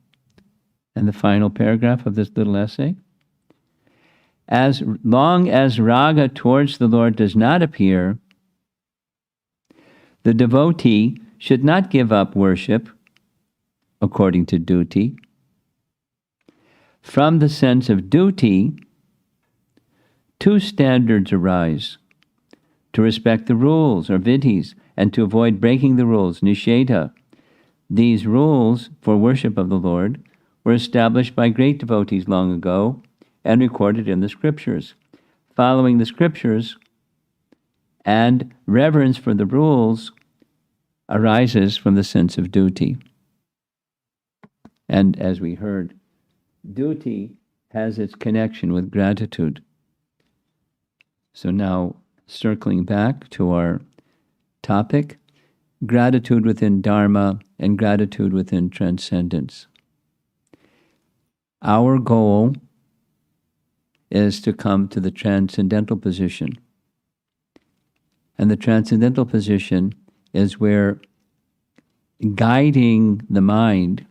And the final paragraph of this little essay. As long as raga towards the Lord does not appear, the devotee should not give up worship according to duty. From the sense of duty, two standards arise: to respect the rules, or vidhis, and to avoid breaking the rules, nishedha. These rules for worship of the Lord were established by great devotees long ago and recorded in the scriptures. Following the scriptures and reverence for the rules arises from the sense of duty. And as we heard, duty has its connection with gratitude. So now, circling back to our topic, gratitude within Dharma and gratitude within transcendence. Our goal is to come to the transcendental position. And the transcendental position is where guiding the mind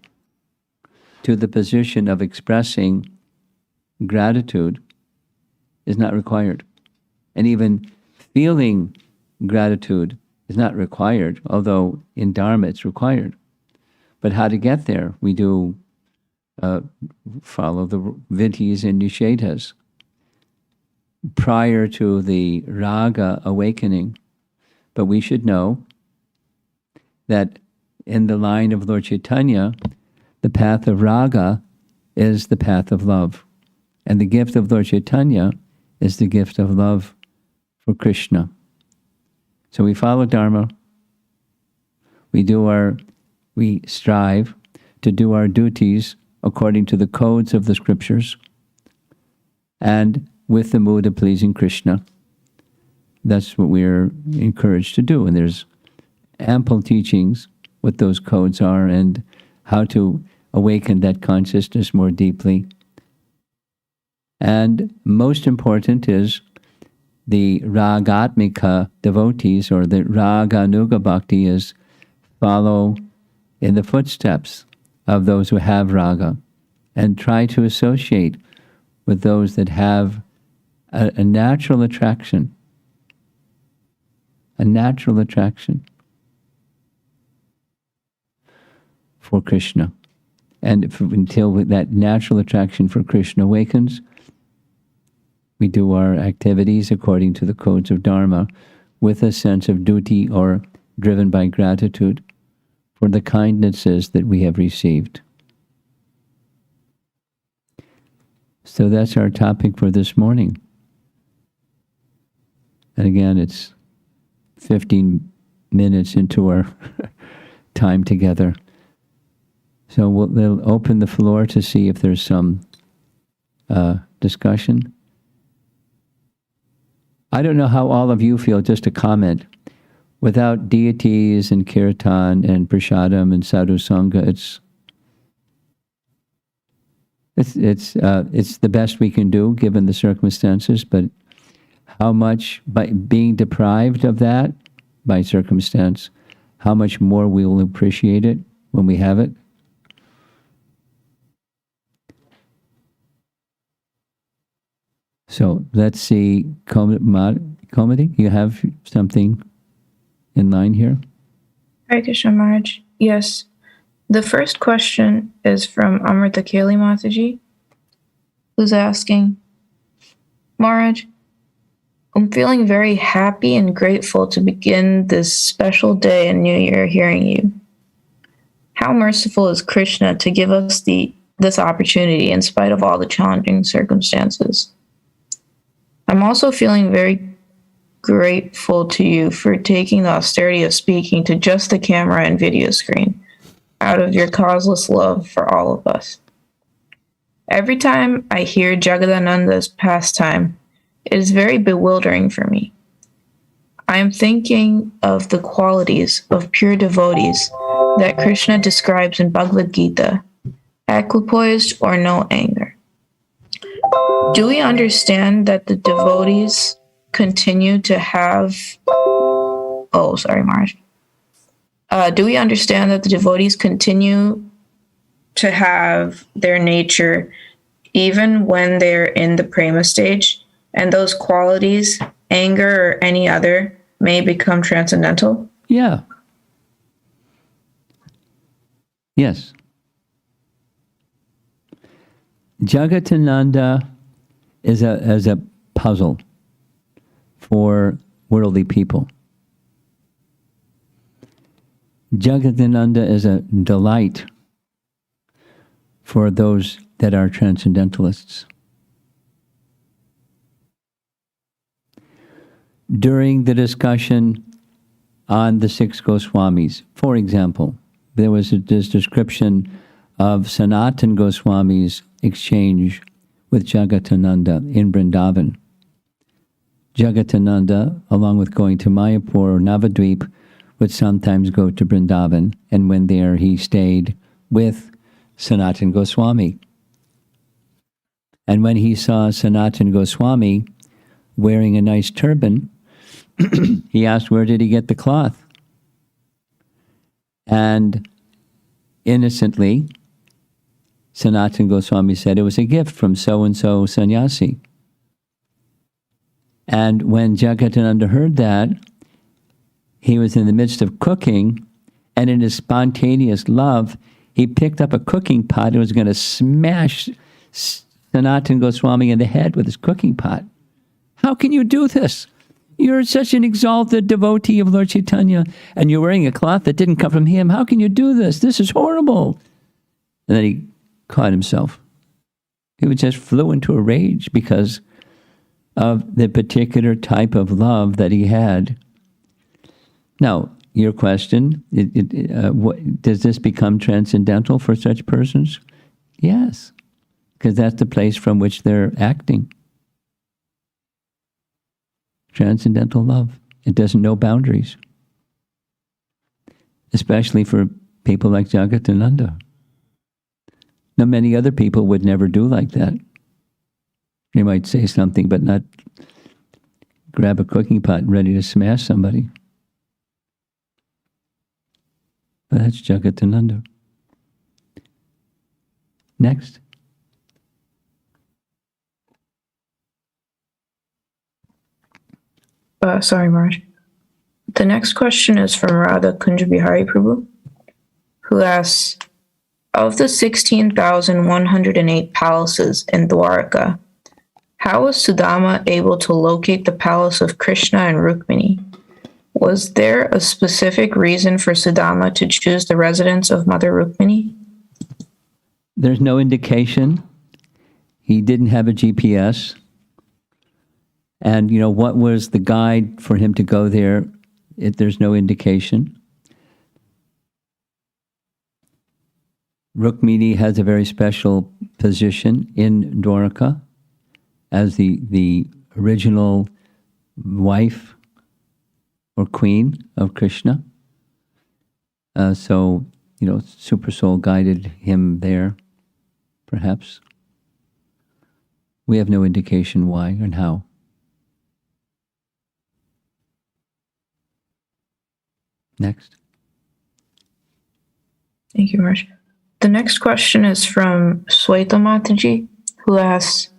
to the position of expressing gratitude is not required. And even feeling gratitude is not required, although in Dharma it's required. But how to get there? We do follow the vidhis and nishedhas. Prior to the raga awakening. But we should know that in the line of Lord Chaitanya, the path of raga is the path of love. And the gift of Lord Chaitanya is the gift of love for Krishna. So we follow Dharma. We strive to do our duties according to the codes of the scriptures and with the mood of pleasing Krishna. That's what we're encouraged to do. And there's ample teachings what those codes are and how to awaken that consciousness more deeply. And most important is the ragatmika devotees, or the raganuga bhakti, is follow in the footsteps of those who have raga, and try to associate with those that have a natural attraction. A natural attraction for Krishna. And until that natural attraction for Krishna awakens, we do our activities according to the codes of Dharma with a sense of duty or driven by gratitude for the kindnesses that we have received. So that's our topic for this morning. And again, it's 15 minutes into our time together. So they'll open the floor to see if there's some discussion. I don't know how all of you feel, just a comment. Without deities and kirtan and prasadam and sadhu sangha, it's the best we can do given the circumstances, but how much, by being deprived of that by circumstance, how much more we will appreciate it when we have it. So let's see, Komati, you have something in line here? Hare Krishna Maharaj. Yes. The first question is from Amrita Keli Mataji, who's asking, Maharaj, I'm feeling very happy and grateful to begin this special day and New Year hearing you. How merciful is Krishna to give us this opportunity in spite of all the challenging circumstances. I'm also feeling very grateful to you for taking the austerity of speaking to just the camera and video screen out of your causeless love for all of us. Every time I hear Jagatananda's pastime, it is very bewildering for me. I am thinking of the qualities of pure devotees that Krishna describes in Bhagavad Gita, equipoised or no anger. Do we understand that the devotees continue to have... Oh, sorry, Maharaj. Do we understand that the devotees continue to have their nature even when they're in the prema stage? And those qualities, anger or any other, may become transcendental? Yeah. Yes. Jagatananda is a puzzle for worldly people. Jagatananda is a delight for those that are transcendentalists. During the discussion on the 6 Goswamis, for example, there was this description of Sanatan Goswami's exchange with Jagatananda in Brindavan. Jagatananda, along with going to Mayapur or Navadvip, would sometimes go to Brindavan, and when there he stayed with Sanatan Goswami. And when he saw Sanatan Goswami wearing a nice turban, he asked, where did he get the cloth? And innocently, Sanatan Goswami said it was a gift from so-and-so sannyasi. And when Jagatananda heard that, he was in the midst of cooking, and in his spontaneous love, he picked up a cooking pot and was going to smash Sanatan Goswami in the head with his cooking pot. How can you do this? You're such an exalted devotee of Lord Chaitanya, and you're wearing a cloth that didn't come from him. How can you do this? This is horrible. And then he caught himself. He just flew into a rage because of the particular type of love that he had. Now, your question, does this become transcendental for such persons? Yes, because that's the place from which they're acting. Transcendental love. It doesn't know boundaries. Especially for people like Jagatananda. Now, many other people would never do like that. They might say something, but not grab a cooking pot and ready to smash somebody. But that's Jagatananda. Next. Sorry, Maharaj. The next question is from Radha Kunjabihari Prabhu, who asks, of the 16,108 palaces in Dwarka, how was Sudama able to locate the palace of Krishna and Rukmini? Was there a specific reason for Sudama to choose the residence of Mother Rukmini? There's no indication. He didn't have a GPS. And, what was the guide for him to go there? There's no indication. Rukmini has a very special position in Dwarka as the original wife or queen of Krishna. So, Super Soul guided him there, perhaps. We have no indication why and how. Next. Thank you, Maharaj. The next question is from Sweta Mataji, who asks,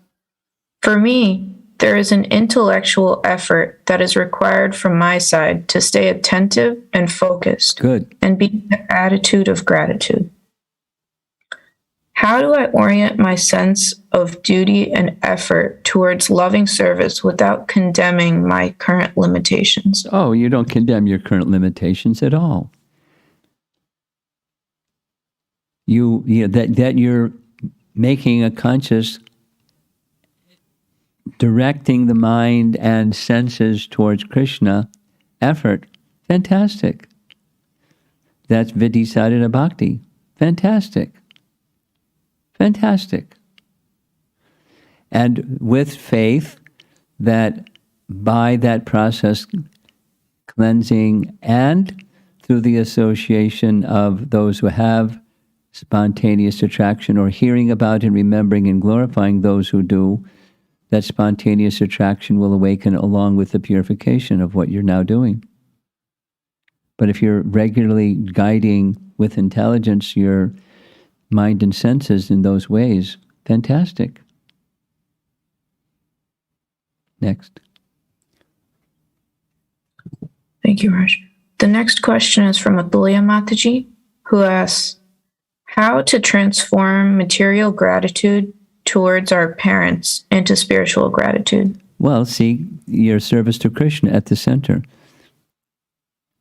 for me, there is an intellectual effort that is required from my side to stay attentive and focused. Good. And be in the attitude of gratitude. How do I orient my sense of duty and effort towards loving service without condemning my current limitations? Oh, you don't condemn your current limitations at all. That you're making a conscious directing the mind and senses towards Krishna effort. Fantastic. That's Vidhi Bhakti. Fantastic. Fantastic. And with faith that by that process, cleansing and through the association of those who have spontaneous attraction or hearing about and remembering and glorifying those who do, that spontaneous attraction will awaken along with the purification of what you're now doing. But if you're regularly guiding with intelligence your mind and senses in those ways, fantastic. Next. Thank you, Raj. The next question is from Atulya Mataji, who asks, how to transform material gratitude towards our parents into spiritual gratitude? Well, see, your service to Krishna at the center.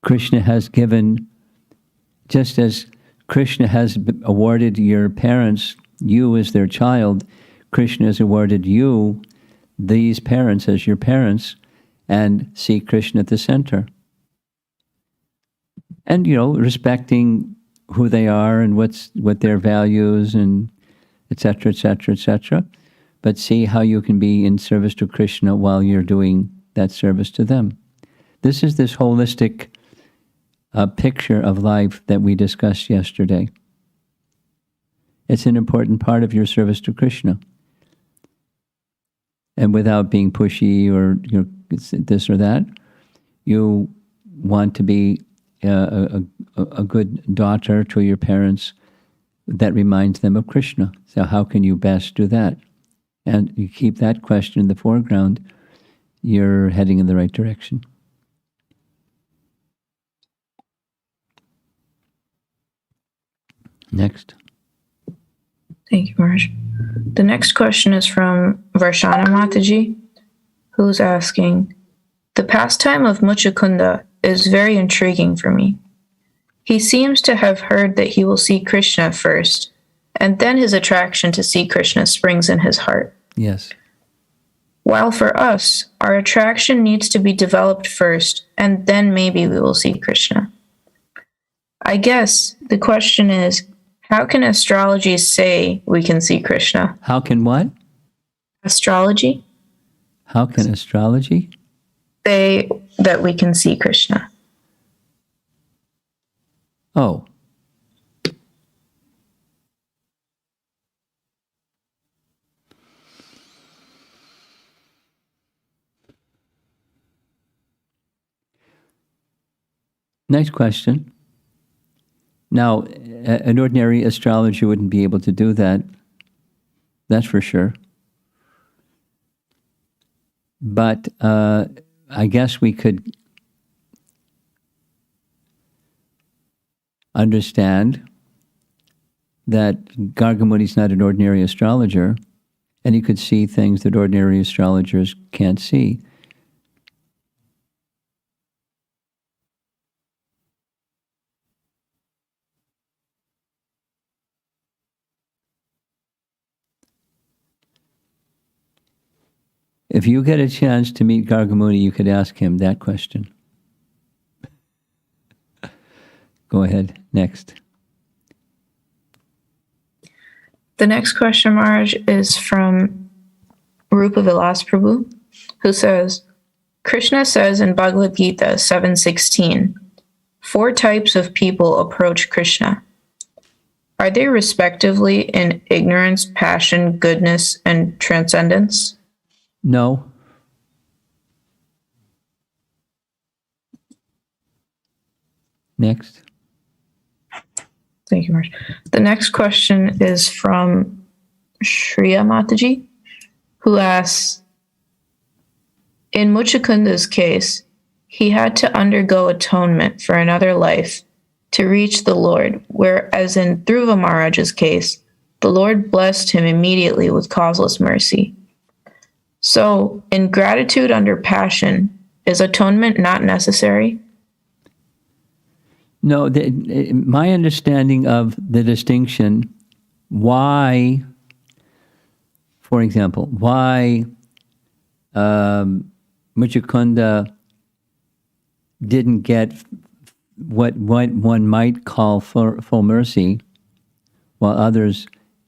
Krishna has given, just as Krishna has awarded your parents, you as their child, Krishna has awarded you, these parents, as your parents, and see Krishna at the center. And, respecting who they are and what their values and et cetera, et cetera, et cetera. But see how you can be in service to Krishna while you're doing that service to them. This is this holistic picture of life that we discussed yesterday. It's an important part of your service to Krishna. And without being pushy or this or that, you want to be a good daughter to your parents that reminds them of Krishna. So how can you best do that? And you keep that question in the foreground, you're heading in the right direction. Next. Thank you, Maharaj. The next question is from Varshana Mataji, who's asking, the pastime of Mushukunda is very intriguing for me. He seems to have heard that he will see Krishna first, and then his attraction to see Krishna springs in his heart. Yes. While for us, our attraction needs to be developed first, and then maybe we will see Krishna. I guess the question is, how can astrology say we can see Krishna? How can what? Astrology. How can astrology say that we can see Krishna? Oh. Nice question. Now, an ordinary astrologer wouldn't be able to do that. That's for sure. But I guess we could understand that Gargamuni is not an ordinary astrologer, and he could see things that ordinary astrologers can't see. If you get a chance to meet Gargamuni, you could ask him that question. Go ahead. Next. The next question, Maharaj, is from Rupa Vilas Prabhu, who says, Krishna says in Bhagavad Gita 7:16, 4 types of people approach Krishna. Are they respectively in ignorance, passion, goodness, and transcendence? No. Next. Thank you, Maharaj. The next question is from Shriya Mataji, who asks, in Mushukunda's case, he had to undergo atonement for another life to reach the Lord, whereas in Dhruva Maharaj's case, the Lord blessed him immediately with causeless mercy. So, in gratitude under passion, is atonement not necessary? No, my understanding of the distinction, why, for example, why Mushukunda didn't get what one might call full mercy, while others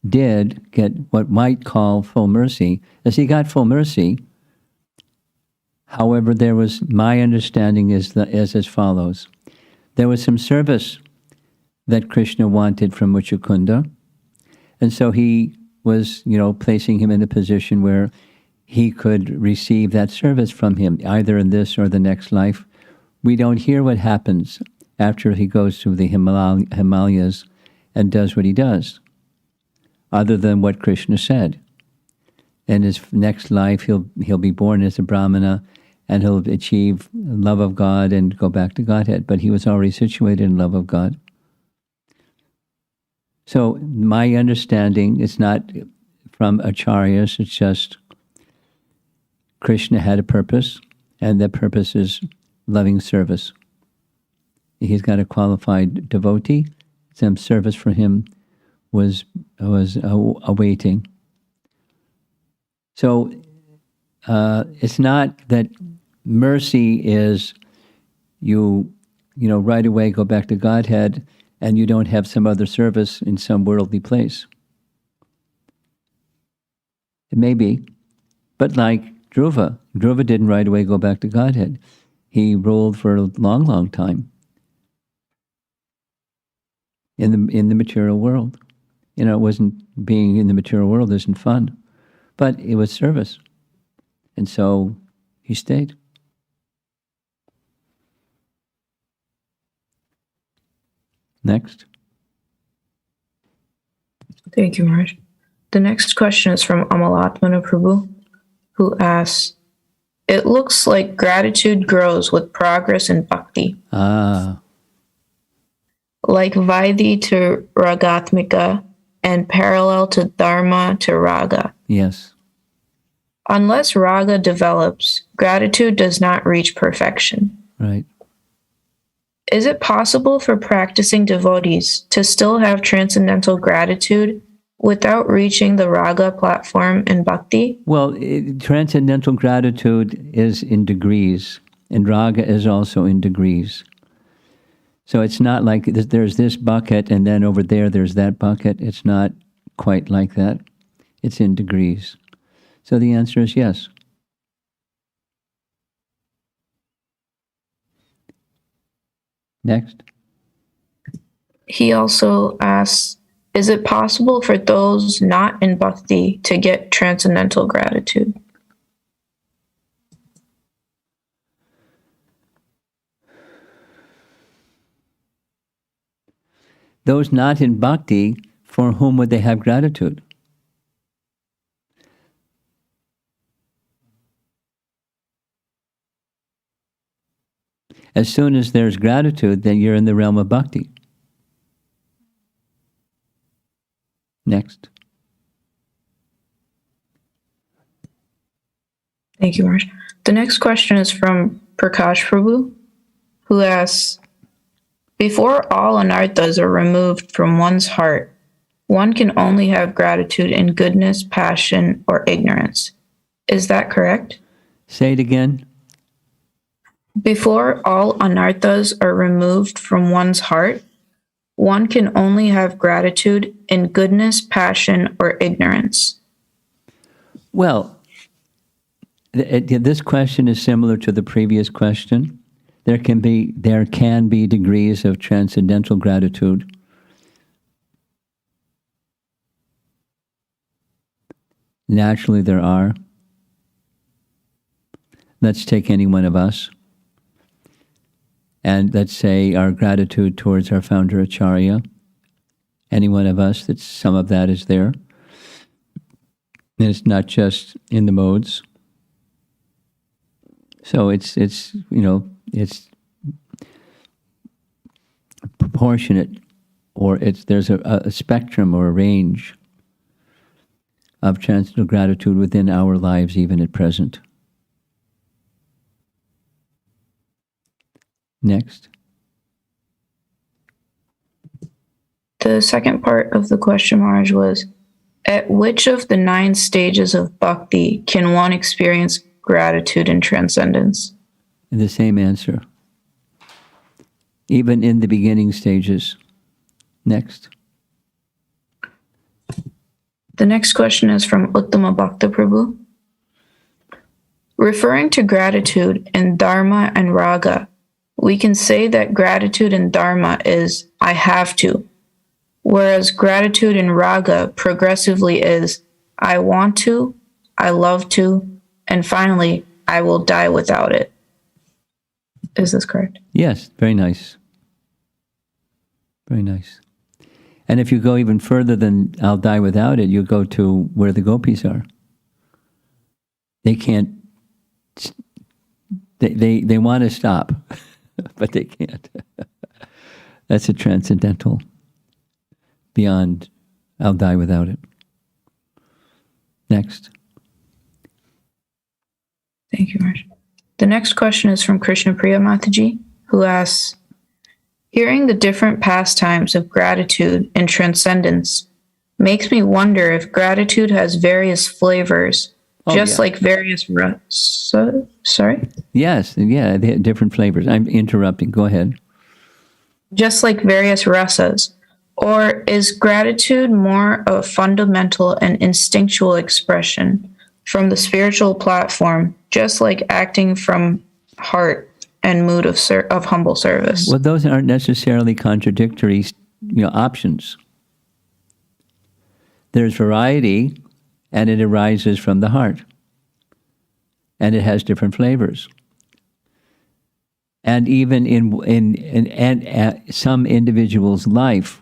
did get what might call full mercy, as he got full mercy. However, there was, my understanding is as follows. There was some service that Krishna wanted from Mushukunda, and so he was, placing him in a position where he could receive that service from him, either in this or the next life. We don't hear what happens after he goes to the Himalayas and does what he does, other than what Krishna said. In his next life, he'll be born as a Brahmana, and he'll achieve love of God and go back to Godhead. But he was already situated in love of God. So my understanding is not from acharyas, it's just Krishna had a purpose, and that purpose is loving service. He's got a qualified devotee. Some service for him was awaiting. So it's not that mercy is you right away go back to Godhead and you don't have some other service in some worldly place. It may be, but like Dhruva didn't right away go back to Godhead. He ruled for a long, long time in the material world. It wasn't, being in the material world isn't fun, but it was service. And so he stayed. Next. Thank you, Maharaj. The next question is from Amalatmana Prabhu, who asks, it looks like gratitude grows with progress in bhakti. Like Vaidhi to Ragatmika and parallel to Dharma to Raga. Yes. Unless Raga develops, gratitude does not reach perfection. Right. Is it possible for practicing devotees to still have transcendental gratitude without reaching the Raga platform in bhakti? Well, transcendental gratitude is in degrees, and Raga is also in degrees. So it's not like there's this bucket and then over there's that bucket. It's not quite like that. It's in degrees. So the answer is yes. Next. He also asks, is it possible for those not in bhakti to get transcendental gratitude? Those not in bhakti, for whom would they have gratitude? As soon as there's gratitude, then you're in the realm of bhakti. Next. Thank you, Maharaj. The next question is from Prakash Prabhu, who asks, before all anarthas are removed from one's heart, one can only have gratitude in goodness, passion, or ignorance. Is that correct? Say it again. Before all anarthas are removed from one's heart, one can only have gratitude in goodness, passion, or ignorance. Well, this question is similar to the previous question. There can be degrees of transcendental gratitude. Naturally, there are. Let's take any one of us. And let's say our gratitude towards our founder Acharya. Any one of us, that some of that is there. And it's not just in the modes. So it's proportionate, or there's a spectrum or a range of transcendental gratitude within our lives, even at present. Next. The second part of the question, Maharaj, was, at which of the 9 stages of bhakti can one experience gratitude and transcendence? The same answer. Even in the beginning stages. Next. The next question is from Uttama Bhakta Prabhu. Referring to gratitude in Dharma and Raga, we can say that gratitude in Dharma is, I have to, whereas gratitude in Raga progressively is, I want to, I love to, and finally, I will die without it. Is this correct? Yes, very nice. Very nice. And if you go even further than I'll die without it, you go to where the gopis are. They can't, they want to stop, but they can't. That's a transcendental, beyond I'll die without it. Next. Thank you, Maharaj. The next question is from Krishna Priya Mataji, who asks, hearing the different pastimes of gratitude and transcendence makes me wonder if gratitude has various flavors, like various sorry? Yes, yeah, they have different flavors. I'm interrupting. Go ahead. Just like various rasas. Or is gratitude more a fundamental and instinctual expression from the spiritual platform, just like acting from heart and mood of humble service? Well, those aren't necessarily contradictory, options. There's variety, and it arises from the heart, and it has different flavors. And even in some individual's life,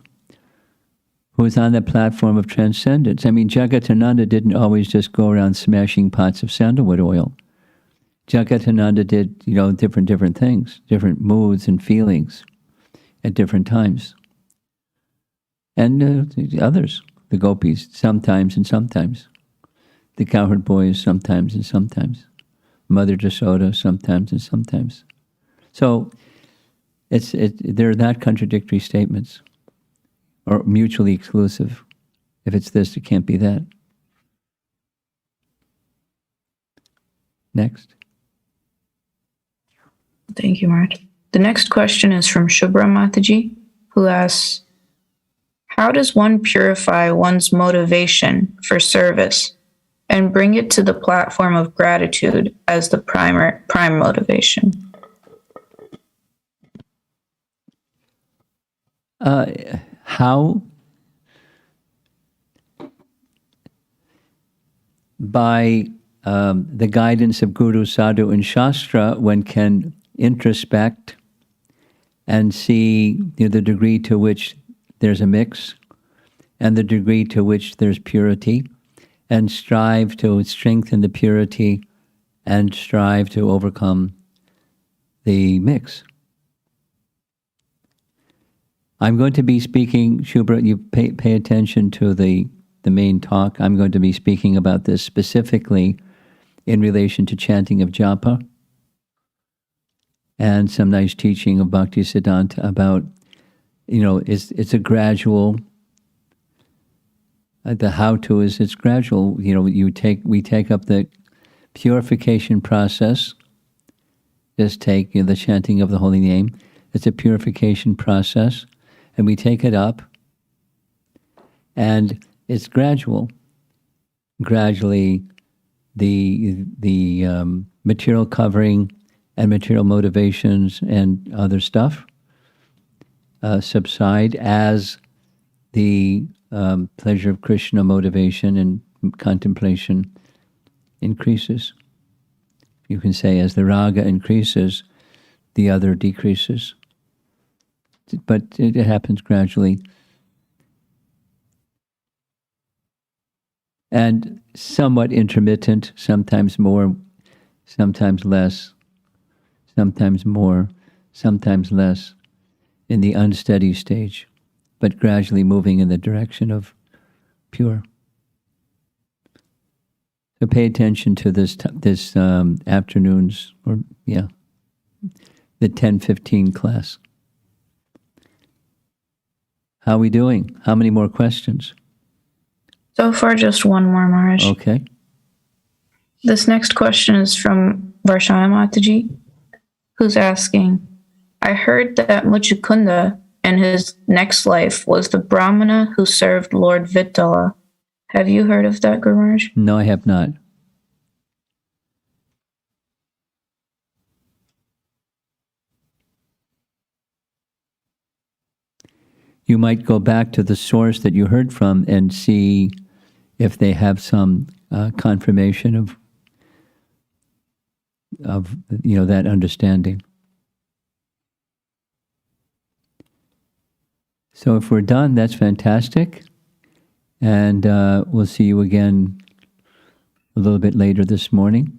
who's on the platform of transcendence. I mean, Jagatananda didn't always just go around smashing pots of sandalwood oil. Jagatananda did, different things, different moods and feelings at different times. And the others, the gopis, sometimes and sometimes. The cowherd boys, sometimes and sometimes. Mother Jasoda, sometimes and sometimes. So they're not contradictory statements or mutually exclusive. If it's this, it can't be that. Next. Thank you, Maharaj. The next question is from Shubhra Mataji, who asks, how does one purify one's motivation for service and bring it to the platform of gratitude as the prime motivation? How? By the guidance of Guru, Sadhu, and Shastra, one can introspect and see the degree to which there's a mix and the degree to which there's purity, and strive to strengthen the purity and strive to overcome the mix. I'm going to be speaking, Shubhra, you pay attention to the main talk. I'm going to be speaking about this specifically in relation to chanting of japa and some nice teaching of Bhakti Siddhanta about, it's a gradual, the how-to is it's gradual. We take up the purification process. Just take the chanting of the holy name. It's a purification process. And we take it up, and it's gradual. Gradually, the material covering and material motivations and other stuff subside as the pleasure of Krishna motivation and contemplation increases. You can say as the raga increases, the other decreases. But it happens gradually. And somewhat intermittent, sometimes more, sometimes less, sometimes more, sometimes less, in the unsteady stage, but gradually moving in the direction of pure. So pay attention to this afternoon's, the 10:15 class. How are we doing? How many more questions? So far, just one more, Maharaj. Okay. This next question is from Varshana Mataji, who's asking, I heard that Mushukunda in his next life was the Brahmana who served Lord Vittala. Have you heard of that, Guru Maharaj? No, I have not. You might go back to the source that you heard from and see if they have some confirmation of that understanding. So if we're done, that's fantastic. And we'll see you again a little bit later this morning.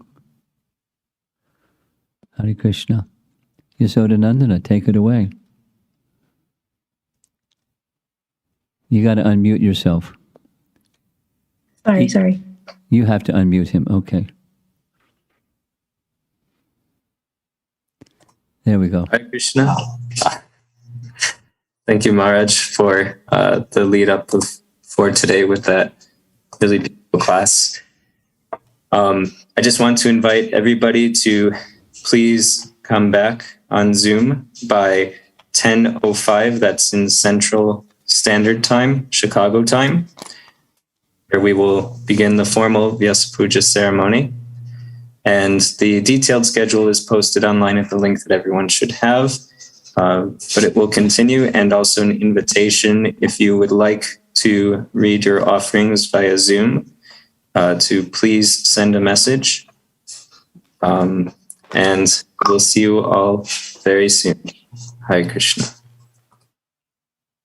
Hare Krishna. Yasodanandana, take it away. You got to unmute yourself. Sorry. You have to unmute him. Okay. There we go. Hare Krishna. Thank you, Maharaj, for the lead up for today with that really beautiful class. I just want to invite everybody to please come back on Zoom by 10:05. That's in Central Standard Time, Chicago time, where we will begin the formal Vyasa Puja ceremony. And the detailed schedule is posted online at the link that everyone should have. But it will continue, and also an invitation if you would like to read your offerings via Zoom to please send a message. And we'll see you all very soon. Hare Krishna.